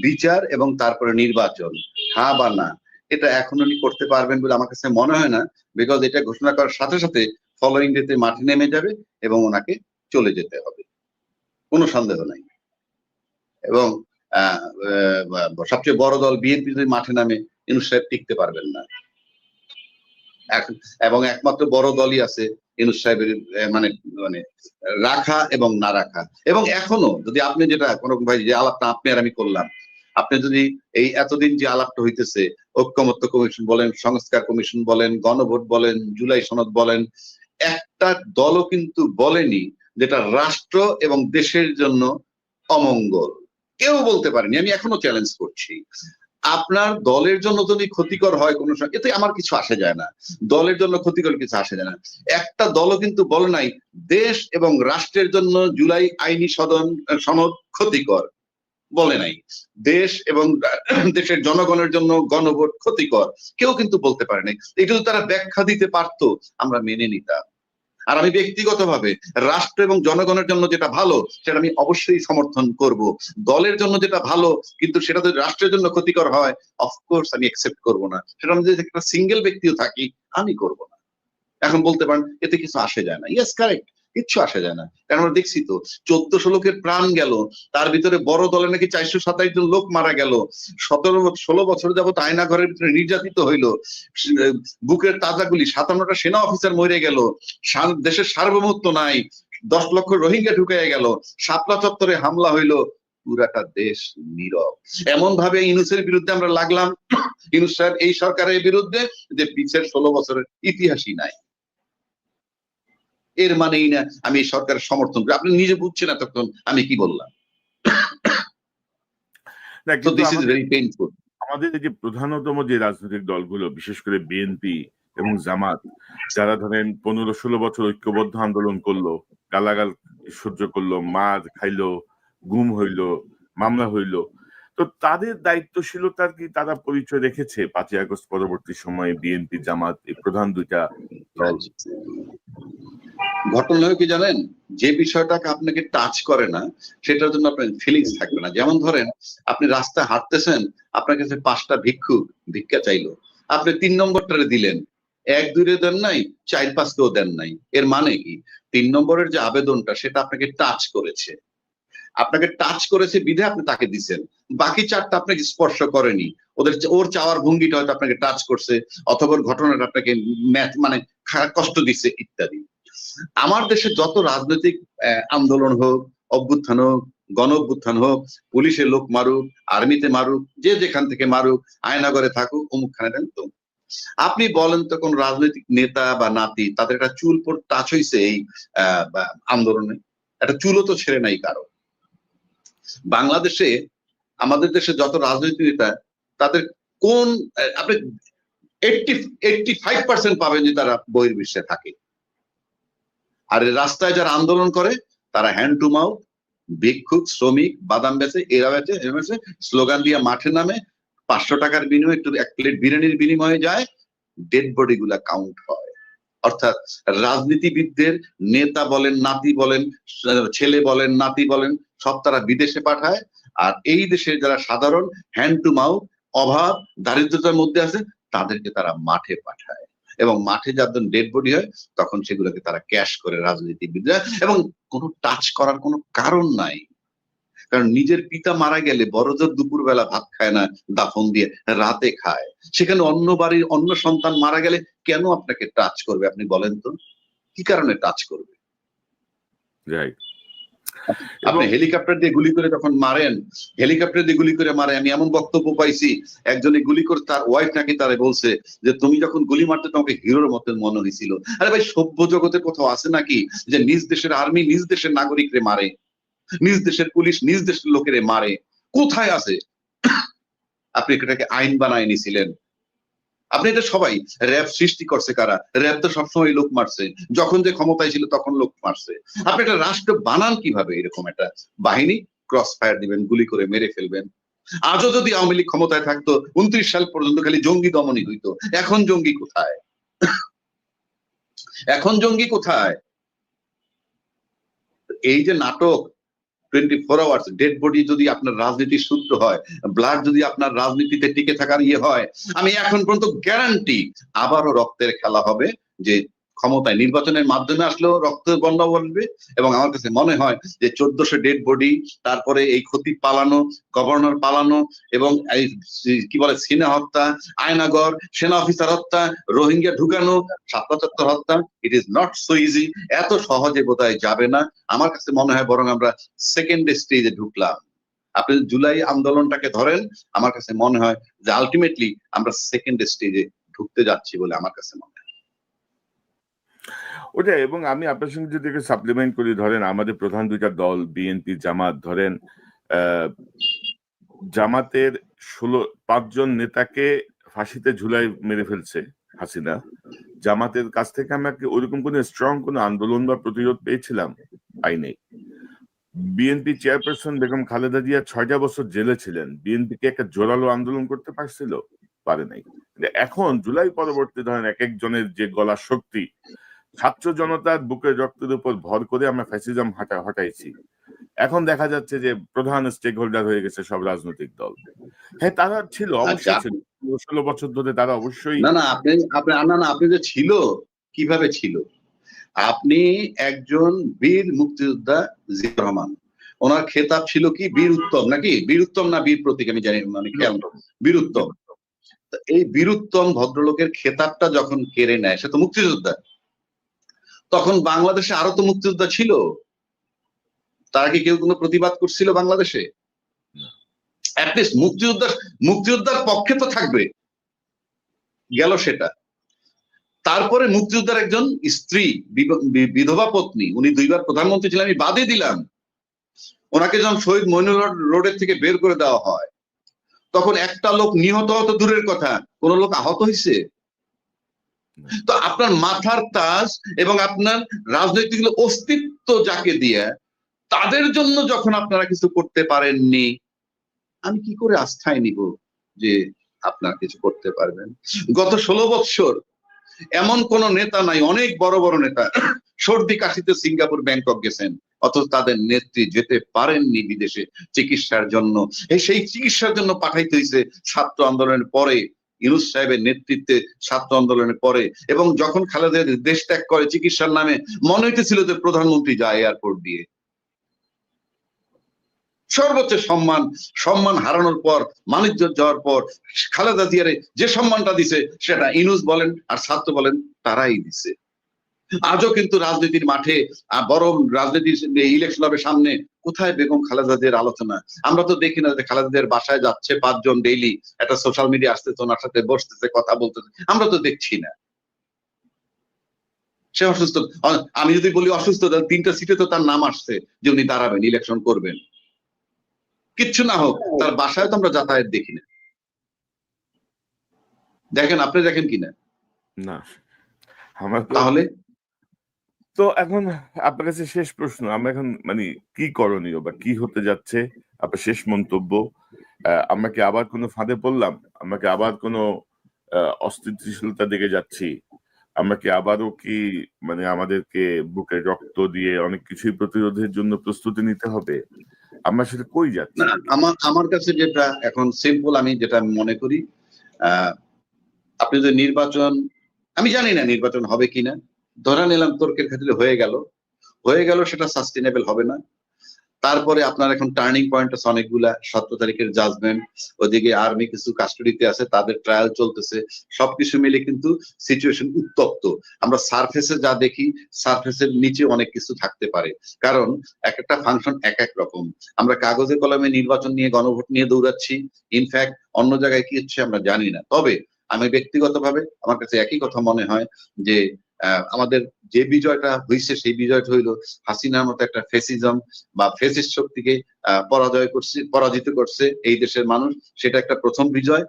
বিচার এবং তারপরে নির্বাচন, হ্যাঁ বা না, এটা এখন উনি করতে পারবেন বলে আমার কাছে মনে হয় না, বিকজ এটা ঘোষণা করার সাথে সাথে ফলোইং ডেতে মাঠে নেমে যাবে এবং ওনাকে চলে যেতে হবে, কোনো সন্দেহ নাই। এবং সবচেয়ে বড় দল বিএনপি যদি মাঠে নামে, ইউনূস সাহেব টিকতে পারবেন না। এবং একমাত্র বড় দলই আছে ইউনূস সাহেবের মানে রাখা এবং না রাখা। এবং এখনো যদি আপনি যেটা কোনো ভাই যে আলাপটা আপনি আর আমি করলাম, আপনি যদি এই এতদিন যে আলাপটা হইতেছে, ঐক্যমত্য কমিশন বলেন, সংস্কার কমিশন বলেন, গণভোট বলেন, জুলাই সনদ বলেন, একটা দলও কিন্তু বলেনি যেটা রাষ্ট্র এবং দেশের জন্য অমঙ্গল। কেউ বলতে পারেনি, আমি এখনো চ্যালেঞ্জ করছি। আপনার দলের জন্য যদি ক্ষতিকর হয় কোনো সময়, এতে আমার কিছু আসে যায় না, দলের জন্য ক্ষতিকর কিছু আসে যায় না। একটা দলও কিন্তু বলে নাই দেশ এবং রাষ্ট্রের জন্য জুলাই আইনি সনদ ক্ষতিকর, বলে নাই। দেশ এবং দেশের জনগণের জন্য গণভোট ক্ষতিকর, কেউ কিন্তু বলতে পারে নাই। এটা যদি তারা ব্যাখ্যা দিতে পারতো আমরা মেনে নিতাম। আর আমি ব্যক্তিগতভাবে রাষ্ট্র এবং জনগণের জন্য যেটা ভালো সেটা আমি অবশ্যই সমর্থন করব। দলের জন্য যেটা ভালো কিন্তু সেটা যদি রাষ্ট্রের জন্য ক্ষতিকর হয়, অফকোর্স আমি অ্যাকসেপ্ট করব না। সেটা আমি যদি একটা সিঙ্গেল ব্যক্তিও থাকি আমি করব না। এখন বলতে পারেন এতে কিছু আসে যায় না, ইয়েস কারেক্ট, কিচ্ছু আসে যায় না। কারণ আমরা দেখছি তো 1400 লোকের প্রাণ গেল, তার ভিতরে বড় দলে নাকি 427 জন লোক মারা গেল, 16 বছর যাবত আয়না ঘরের ভিতরে নির্যাতিত হইল, বুকের তাজা গুলি, 57টা সেনা অফিসার মরে গেল, দেশের সার্বভৌমত্ব নাই, 10 লক্ষ রোহিঙ্গা ঢুকে গেল, শাপলা চত্বরে হামলা হইলো, পুরাটা দেশ নীরব। এমন ভাবে ইউনূসের বিরুদ্ধে আমরা লাগলাম, ইউনূস সাহেব এই সরকারের বিরুদ্ধে, যে পিছের 16 বছরের ইতিহাসই নাই। এর মানেই না আমি এই সরকারের সমর্থন করি। আপনি নিজে বুঝছেন এতক্ষণ আমি কি বললাম। So this is very painful. আমাদের এই যে প্রধানতম যে রাজনৈতিক দলগুলো, বিশেষ করে বিএনপি এবং জামাত, যারা ধরেন 15-16 বছর ঐক্যবদ্ধ আন্দোলন করলো, গালাগাল সহ্য করলো, মার খাইলো, গুম হইলো, মামলা হইলো, তো তাদের দায়িত্বশীলতার কি তারা পরিচয় রেখেছে 5ই আগস্ট পরবর্তী সময়ে? বিএনপি জামাত এই প্রধান দুইটা দল। ঘটনা কি জানেন, যে বিষয়টাকে আপনাকে টাচ করে না সেটার জন্য আপনার ফিলিংস থাকবে না। যেমন ধরেন আপনি রাস্তায় হাঁটতেছেন, আপনার কাছে 5টা ভিক্ষুক ভিক্ষা চাইলো, আপনি 3 নম্বরটারে দিলেন, 1-2 দেন নাই, 4-5 দেন নাই। এর মানে কি 3 নম্বরের যে আবেদনটা সেটা আপনাকে টাচ করেছে, বিধে আপনি তাকে দিচ্ছেন। বাকি 4টা আপনাকে স্পর্শ করেনি, ওর চাওয়ার ভঙ্গিটা হয়তো আপনাকে টাচ করছে, অথবা ঘটনাটা আপনাকে মানে কষ্ট দিচ্ছে ইত্যাদি। আমার দেশে যত রাজনৈতিক আন্দোলন হোক, অভ্যুত্থান হোক, গণ অভ্যুত্থান হোক, পুলিশের লোক মারুক, আর্মিতে মারুক, যে যেখান থেকে মারুক, আয়নাগরে থাকুক, অমুকখানে দেন তো, আপনি বলেন তো কোন রাজনৈতিক নেতা বা নাতি তাদের একটা চুল পর টাচ হয়েছে এই আন্দোলনে? একটা চুলও তো ছেড়ে নাই কারো। বাংলাদেশে আমাদের দেশে যত রাজনৈতিক নেতা তাদের কোন আপনি 85% পাবেন যে তারা বহির্বিশ্বে থাকে। আর রাস্তায় যারা আন্দোলন করে তারা হ্যান্ড টু মাউথ, ভিক্ষুক, শ্রমিক, বাদাম বেচে, এরা বেচে, স্লোগান দিয়ে মাঠে নামে, 500 টাকার বিনিময়ে একটু 1 প্লেট বিরিয়ানির বিনিময়ে যায়, ডেড বডি গুলা কাউন্ট হয়। অর্থাৎ রাজনীতিবিদদের নেতা বলেন, নাতি বলেন, ছেলে বলেন, নাতি বলেন, সব তারা বিদেশে পাঠায়। আর এই দেশের যারা সাধারণ হ্যান্ড টু মাউথ, অভাব দারিদ্রতার মধ্যে আছে, তাদেরকে তারা মাঠে পাঠায়, এবং মাঠে যাদের ডেড বডি হয় তখন সেগুলোকে তারা ক্যাশ করে রাজনীতিবিদরা, এবং কোনো টাচ করার কোনো কারণ নাই। কারণ নিজের পিতা মারা গেলে বড়জোর দুপুরবেলা ভাত খায় না, দাফন দিয়ে রাতে খায়। সেখানে অন্য বাড়ির অন্য সন্তান মারা গেলে কেন আপনাকে টাচ করবে? আপনি বলেন তো, কি কারণে টাচ করবে? আপনি হেলিকপ্টার দিয়ে গুলি করে যখন মারেন, হেলিকপ্টার দিয়ে গুলি করে মারে, আমি এমন বক্তব্য পাইছি একজনে গুলি করে তার ওয়াইফ নাকি তারে বলছে যে তুমি যখন গুলি মারতে তোমাকে হিরোর মতন মনে হয়েছিল। আরে ভাই, সভ্য জগতে কোথাও আছে নাকি যে নিজ দেশের আর্মি নিজ দেশের নাগরিকরে মারে, নিজ দেশের পুলিশ নিজ দেশের লোকেরে মারে? কোথায় আছে? আপনি এটাকে আইন বানায় নিছিলেন। আপনি এটা সবাই, র্যাব সৃষ্টি করছে কারা? র্যাব তো সবসময় লোক মারছে, যখন যে ক্ষমতায় ছিল তখন লোক মারছে। আপনি একটা রাষ্ট্র বানান কিভাবে? এরকম একটা বাহিনী ক্রস ফায়ার দিবেন, গুলি করে মেরে ফেলবেন। আজও যদি আওয়ামী লীগ ক্ষমতায় থাকতো 29 সাল পর্যন্ত খালি জঙ্গি দমনই হইতো। এখন জঙ্গি কোথায়? এখন জঙ্গি কোথায়? এই যে নাটক 24 আওয়ার্স, ডেড বডি যদি আপনার রাজনীতির সূত্র হয়, ব্লাড যদি আপনার রাজনীতিতে টিকে থাকার হয়, আমি এখন পর্যন্ত গ্যারান্টি আবারও রক্তের খেলা হবে। যে ক্ষমতায় নির্বাচনের মাধ্যমে আসলেও রক্তের বন্যা বলবে। এবং আমার কাছে মনে হয় যে 1400 ডেড বডি, তারপরে এই ক্ষতি পালানো, গভর্নর পালানো, এবং এই কি বলে সিনা হত্যা, আয়নাগর, সেনা অফিসার হত্যা, রোহিঙ্গা ঢুকানো, শাপলা চত্বর হত্যা, it is not so easy. এত সহজে বোধহয় যাবে না। আমার কাছে মনে হয় বরং আমরা সেকেন্ড স্টেজে ঢুকলাম। আপনি জুলাই আন্দোলনটাকে ধরেন, আমার কাছে মনে হয় যে আলটিমেটলি আমরা সেকেন্ড স্টেজে ঢুকতে যাচ্ছি বলে আমার কাছে মনে হয়। ওটা, এবং আমি আপনার সঙ্গে যদি সাপ্লিমেন্ট করি, ধরেন আমাদের প্রধান দুইটা দল বিএনপি জামাত, ধরেন জামাতের 5 জন নেতাকে ফাঁসিতে ঝুলাই মেরে ফেলছে হাসিনা। জামাতের কাছ থেকে আমরা কি ওইরকম কোন স্ট্রং কোন আন্দোলন বা প্রতিরোধ পেয়েছিলাম? পাই নাই। বিএনপি চেয়ারপারসন বেগম খালেদা জিয়া 6টা বছর জেলে ছিলেন, বিএনপি কে একটা জোরালো আন্দোলন করতে পারছিল? পারে নাই। এখন জুলাই পরবর্তী ধরেন এক একজনের যে গলার শক্তি, ছাত্র জনতার বুকের রক্তের উপর ভর করে আমরা ফ্যাসিজম হটাইছি। এখন দেখা যাচ্ছে যে প্রধান স্টেক হোল্ডার হয়ে গেছে সব রাজনৈতিক দল। হ্যাঁ, তারা ছিল, অবশ্যই ছিল, 16 বছর ধরে তারা অবশ্যই। না আপনি যে ছিল, কিভাবে ছিল? আপনি একজন বীর মুক্তিযোদ্ধা জিয়াউর রহমান, ওনার খেতাব ছিল কি বীর উত্তম, নাকি বীর উত্তম না বীর প্রতীক আমি জানি, মানে খেয়াল বীর উত্তম। এই বীর উত্তম ভদ্রলোকের খেতাবটা যখন কেড়ে নেয়, সে তো মুক্তিযোদ্ধা। তখন বাংলাদেশে আরো তো মুক্তিযোদ্ধা ছিল, তারা কি কেউ কোনো প্রতিবাদ করছিল বাংলাদেশে? অ্যাটলিস্ট মুক্তিযোদ্ধার পক্ষে তো থাকবে, গেল সেটা। তারপরে মুক্তিযোদ্ধার একজন স্ত্রী, বিধবা পত্নী, উনি 2 বার প্রধানমন্ত্রী ছিলেন, আমি বাদে দিলাম, ওনাকে যখন শহীদ মইনুল রোডের থেকে বের করে দেওয়া হয়, তখন একটা লোক নিহত হতো দূরের কথা, কোন লোক আহত হয়েছে? তো আপনার মাথার তাজ এবং আপনার রাজনৈতিক অস্তিত্ব যাকে দিয়ে, তাদের জন্য যখন আপনারা কিছু করতে পারেননি, আমি কি করে আস্থায় নিব যে আপনারা কিছু করতে পারবেন? গত 16 বছর এমন কোন নেতা নাই, অনেক বড় বড় নেতা সর্দি কাশিতে সিঙ্গাপুর ব্যাংকক গেছেন, অথচ তাদের নেত্রী যেতে পারেননি বিদেশে চিকিৎসার জন্য। সেই চিকিৎসার জন্য পাঠাইতে হয়েছে ছাত্র আন্দোলনের পরে, ইউনূস সাহেবের নেতৃত্বে ছাত্র আন্দোলনের পরে। এবং যখন খালেদা দেশ ত্যাগ করে চিকিৎসার নামে, মনে হইতেছিল যে প্রধানমন্ত্রী যায় এয়ারপোর্ট দিয়ে। সর্বোচ্চ সম্মান হারানোর পর, মানিজ্য যাওয়ার পর, খালেদা জিয়ারে যে সম্মানটা দিছে সেটা ইউনূস বলেন আর ছাত্র বলেন তারাই দিছে। আজও কিন্তু রাজনীতির মাঠে, বরং রাজনীতির ইলেকশন হবে সামনে, কোথায় বেগম খালেদা জিয়ার আলোচনা? আমরা তো দেখি না যে খালেদা জিয়ার বাসায় যাচ্ছে 5 জন ডেইলি, একটা সোশ্যাল মিডিয়া আসতেছে, ওনার সাথে বসতেছে, কথা বলতেছে, আমরা তো দেখছি না। সে অসুস্থ, আমি যদি বলি অসুস্থ, 3টা সিটে তো তার নাম আসছে যে উনি দাঁড়াবেন, ইলেকশন করবেন। কিচ্ছু না হোক, তার বাসায় তো আমরা যাতায়াত দেখি না। দেখেন, আপনি দেখেন কিনা? না, আমার তাহলে তো এখন আপনার কাছে শেষ প্রশ্ন, আমরা এখন মানে কি করণীয় বা কি হতে যাচ্ছে, আপনার শেষ মন্তব্য? আমরা কি আবার কোনো ফাঁদে পড়লাম? আমরা কি আবার কোনো অস্থিতিশীলতার দিকে যাচ্ছি? আমরা কি আবারও কি মানে আমাদেরকে বুকে রক্ত দিয়ে অনেক কিছুই প্রতিরোধের জন্য প্রস্তুতি নিতে হবে? আমরা সেটা কই যাচ্ছি? আমার কাছে যেটা এখন সিম্পল, আমি যেটা মনে করি, আপনি যে নির্বাচন, আমি জানি না নির্বাচন হবে কিনা, ধরা নিলাম তর্কের ক্ষেত্রে হয়ে গেল, সেটা সাস্টেনেবল হবে না। তারপরে আপনার এখন টার্নিং পয়েন্ট আছে অনেকগুলা, 17 তারিখের জাজমেন্ট, ওদিকে আর্মি কিছু কাস্টডিতে আছে, তাদের ট্রায়াল চলতেছে, সবকিছু মিলে কিন্তু সিচুয়েশন উত্তপ্ত। আমরা সারফেসে যা দেখি, সারফেসের নিচে অনেক কিছু থাকতে পারে, কারণ এক একটা ফাংশন এক এক রকম। আমরা কাগজে কলমে নির্বাচন নিয়ে, গণভোট নিয়ে দৌড়াচ্ছি, ইনফ্যাক্ট অন্য জায়গায় কি হচ্ছে আমরা জানি না। তবে আমি ব্যক্তিগতভাবে আমার কাছে একই কথা মনে হয় যে আমাদের যে বিজয়টা হয়েছে, সেই বিজয়টা হইলো হাসিনার মতো একটা ফেসিজম বা ফেসিস্ট শক্তিকে পরাজিত করছে এই দেশের মানুষ, সেটা একটা প্রথম বিজয়।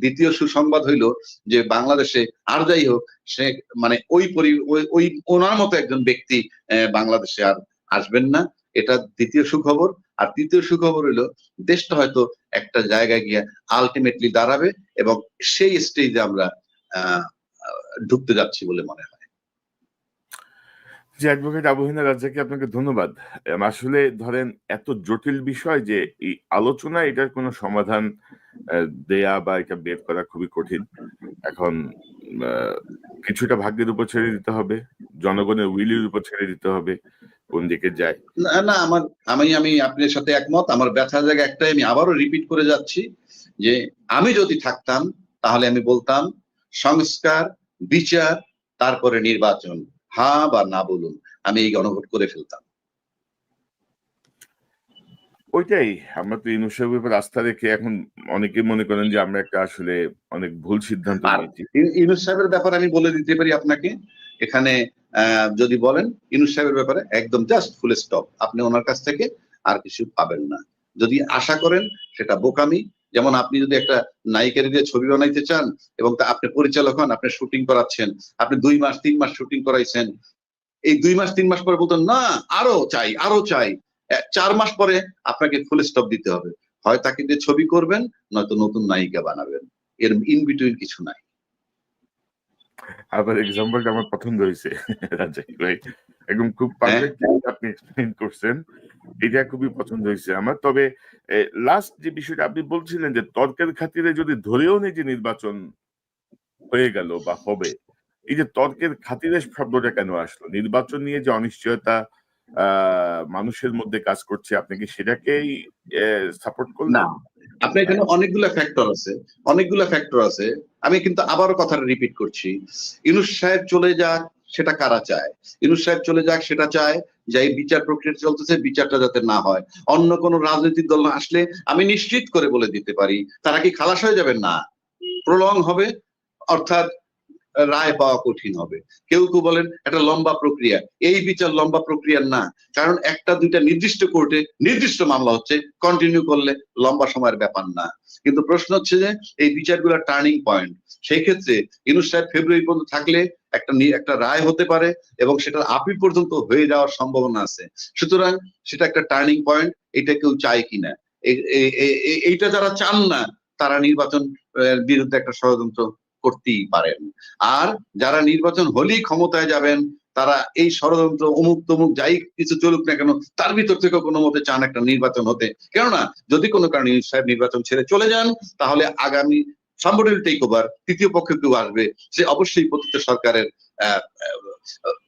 দ্বিতীয় সুসংবাদ হইলো যে বাংলাদেশে আর যাই হোক, সে মানে ওই ওনার মতো একজন ব্যক্তি বাংলাদেশে আর আসবেন না, এটা দ্বিতীয় সুখবর। আর তৃতীয় সুখবর হইলো দেশটা হয়তো একটা জায়গায় গিয়ে আলটিমেটলি দাঁড়াবে, এবং সেই স্টেজে আমরা ঢুকতে যাচ্ছি বলে মনে হয়। যে অ্যাডভোকেট আবুহিনা রাজ্জাকী, আপনাকে ধন্যবাদ। আসলে ধরেন এত জটিল বিষয় যে এই আলোচনা, এটার কোনো সমাধান দেয়া বা এটা বের করা খুবই কঠিন। এখন কিছুটা ভাগ্যের উপর ছেড়ে দিতে হবে, জনগণের উইলের উপর ছেড়ে দিতে হবে কোন দিকে যায়। না আমি আপনার সাথে একমত। আমার ব্যথার জায়গা একটাই, আমি আবারও রিপিট করে যাচ্ছি যে আমি যদি থাকতাম তাহলে আমি বলতাম সংস্কার, বিচার, তারপরে নির্বাচন, হ্যাঁ বা না বলুন, আমি এই গণভোট করে ফেলতাম। ওইটাই, আমরা তো ইউনূস সাহেবের উপর আস্থা রেখে এখন অনেকে মনে করেন যে আমরা একটা আসলে অনেক ভুল সিদ্ধান্ত নিয়েছি। ইউনূস সাহেবের ব্যাপারে আমি বলে দিতে পারি আপনাকে, এখানে যদি বলেন ইউনূস সাহেবের ব্যাপারে একদম জাস্ট ফুল স্টপ, আপনি ওনার কাছ থেকে আর কিছু পাবেন না। যদি আশা করেন সেটা বোকামি। যেমন আপনি যদি একটা নায়িকার দিয়ে ছবি বানাইতে চান এবং আপনি পরিচালক হন, আপনি শুটিং করাচ্ছেন, আপনি 2 মাস 3 মাস শুটিং করাইছেন, এই 2 মাস 3 মাস পরে বলতেন না আরো চাই আরো চাই, 4 মাস পরে আপনাকে ফুল স্টপ দিতে হবে, হয় তাকে দিয়ে ছবি করবেন নয়তো নতুন নায়িকা বানাবেন, এর ইন বিটুইন কিছু নাই। আবার এক্সাম্পলটা আমার পছন্দ হয়েছে রাজাক ভাই, একদম খুব হ্যাঁ পারফেক্ট আপনি এক্সপ্লেইন করছেন, এটা খুবই পছন্দ হয়েছে আমার। তবে লাস্ট যে বিষয়টা আপনি বলছিলেন যে তর্কের খাতিরে যদি ধরেও নেই যে নির্বাচন হয়ে গেল বা হবে, এই যে তর্কের খাতিরে শব্দটা কেন আসলো? নির্বাচন নিয়ে যে অনিশ্চয়তা মানুষের মধ্যে কাজ করছে, আপনি কি সেটাকেই সাপোর্ট না, করলেন? আপনার এখানে অনেকগুলা ফ্যাক্টর আছে, অনেকগুলা ফ্যাক্টর আছে। আমি কিন্তু আবারও কথাটা রিপিট করছি, ইউনূস সাহেব চলে যাক সেটা কারা চায়? ইউনূস সাহেব চলে যাক সেটা চায় যে এই বিচার প্রক্রিয়া চলতেছে, বিচারটা যাতে না হয়। অন্য কোন রাজনৈতিক দল আসলে আমি নিশ্চিত করে বলে দিতে পারি তারা কি খালাস হয়ে যাবেন না, প্রলং হবে, অর্থাৎ রায় পাওয়া কঠিন হবে। কেউ কেউ বলেন একটা লম্বা প্রক্রিয়া, এই বিচার লম্বা প্রক্রিয়ার না, কারণ একটা দুইটা নির্দিষ্ট কোর্টে নির্দিষ্ট মামলা হচ্ছে, কন্টিনিউ করলে লম্বা সময়ের ব্যাপার না। কিন্তু প্রশ্ন হচ্ছে যে এই বিচারগুলো টার্নিং পয়েন্ট, সেই ক্ষেত্রে ইউনূস সাহেব ফেব্রুয়ারি পর্যন্ত থাকলে একটা রায় হতে পারে এবং সেটা আপিল পর্যন্ত হয়ে যাওয়ার সম্ভাবনা আছে। সুতরাং সেটা একটা টার্নিং পয়েন্ট, এটা কেউ চায় কিনা, এইটা যারা চান না তারা নির্বাচন বিরুদ্ধে একটা ষড়যন্ত্র করতেই পারেন। আর যারা নির্বাচন হলেই ক্ষমতায় যাবেন তারা এই ষড়যন্ত্র অমুক তমুক যাই কিছু চলুক না কেন তার ভিতর থেকে কোনো মতে চান একটা নির্বাচন হতে। কেননা যদি কোনো কারণে ইউনূস সাহেব নির্বাচন ছেড়ে চলে যান তাহলে আগামী somebody will take over, তৃতীয় পক্ষ কেউ আসবে, সে অবশ্যই পতিত সরকারের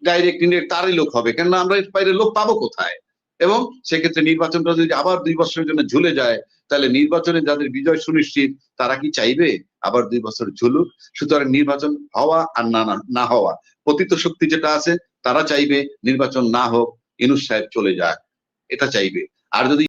ডাইরেক্ট ইনডাইরেক্ট তারই লোক হবে, কেননা আমরা এর বাইরে লোক পাবো কোথায়? এবং সেক্ষেত্রে নির্বাচনটা যদি আবার 2 বছরের জন্য ঝুলে যায় তাহলে নির্বাচনে যাদের বিজয় সুনিশ্চিত তারা কি চাইবে আবার 2 বছর ঝুলুক? সুতরাং নির্বাচন হওয়া আর না হওয়া, পতিত শক্তি যেটা আছে তারা চাইবে নির্বাচন না হোক, ইউনূস সাহেব চলে যাক, এটা চাইবে। আর যদি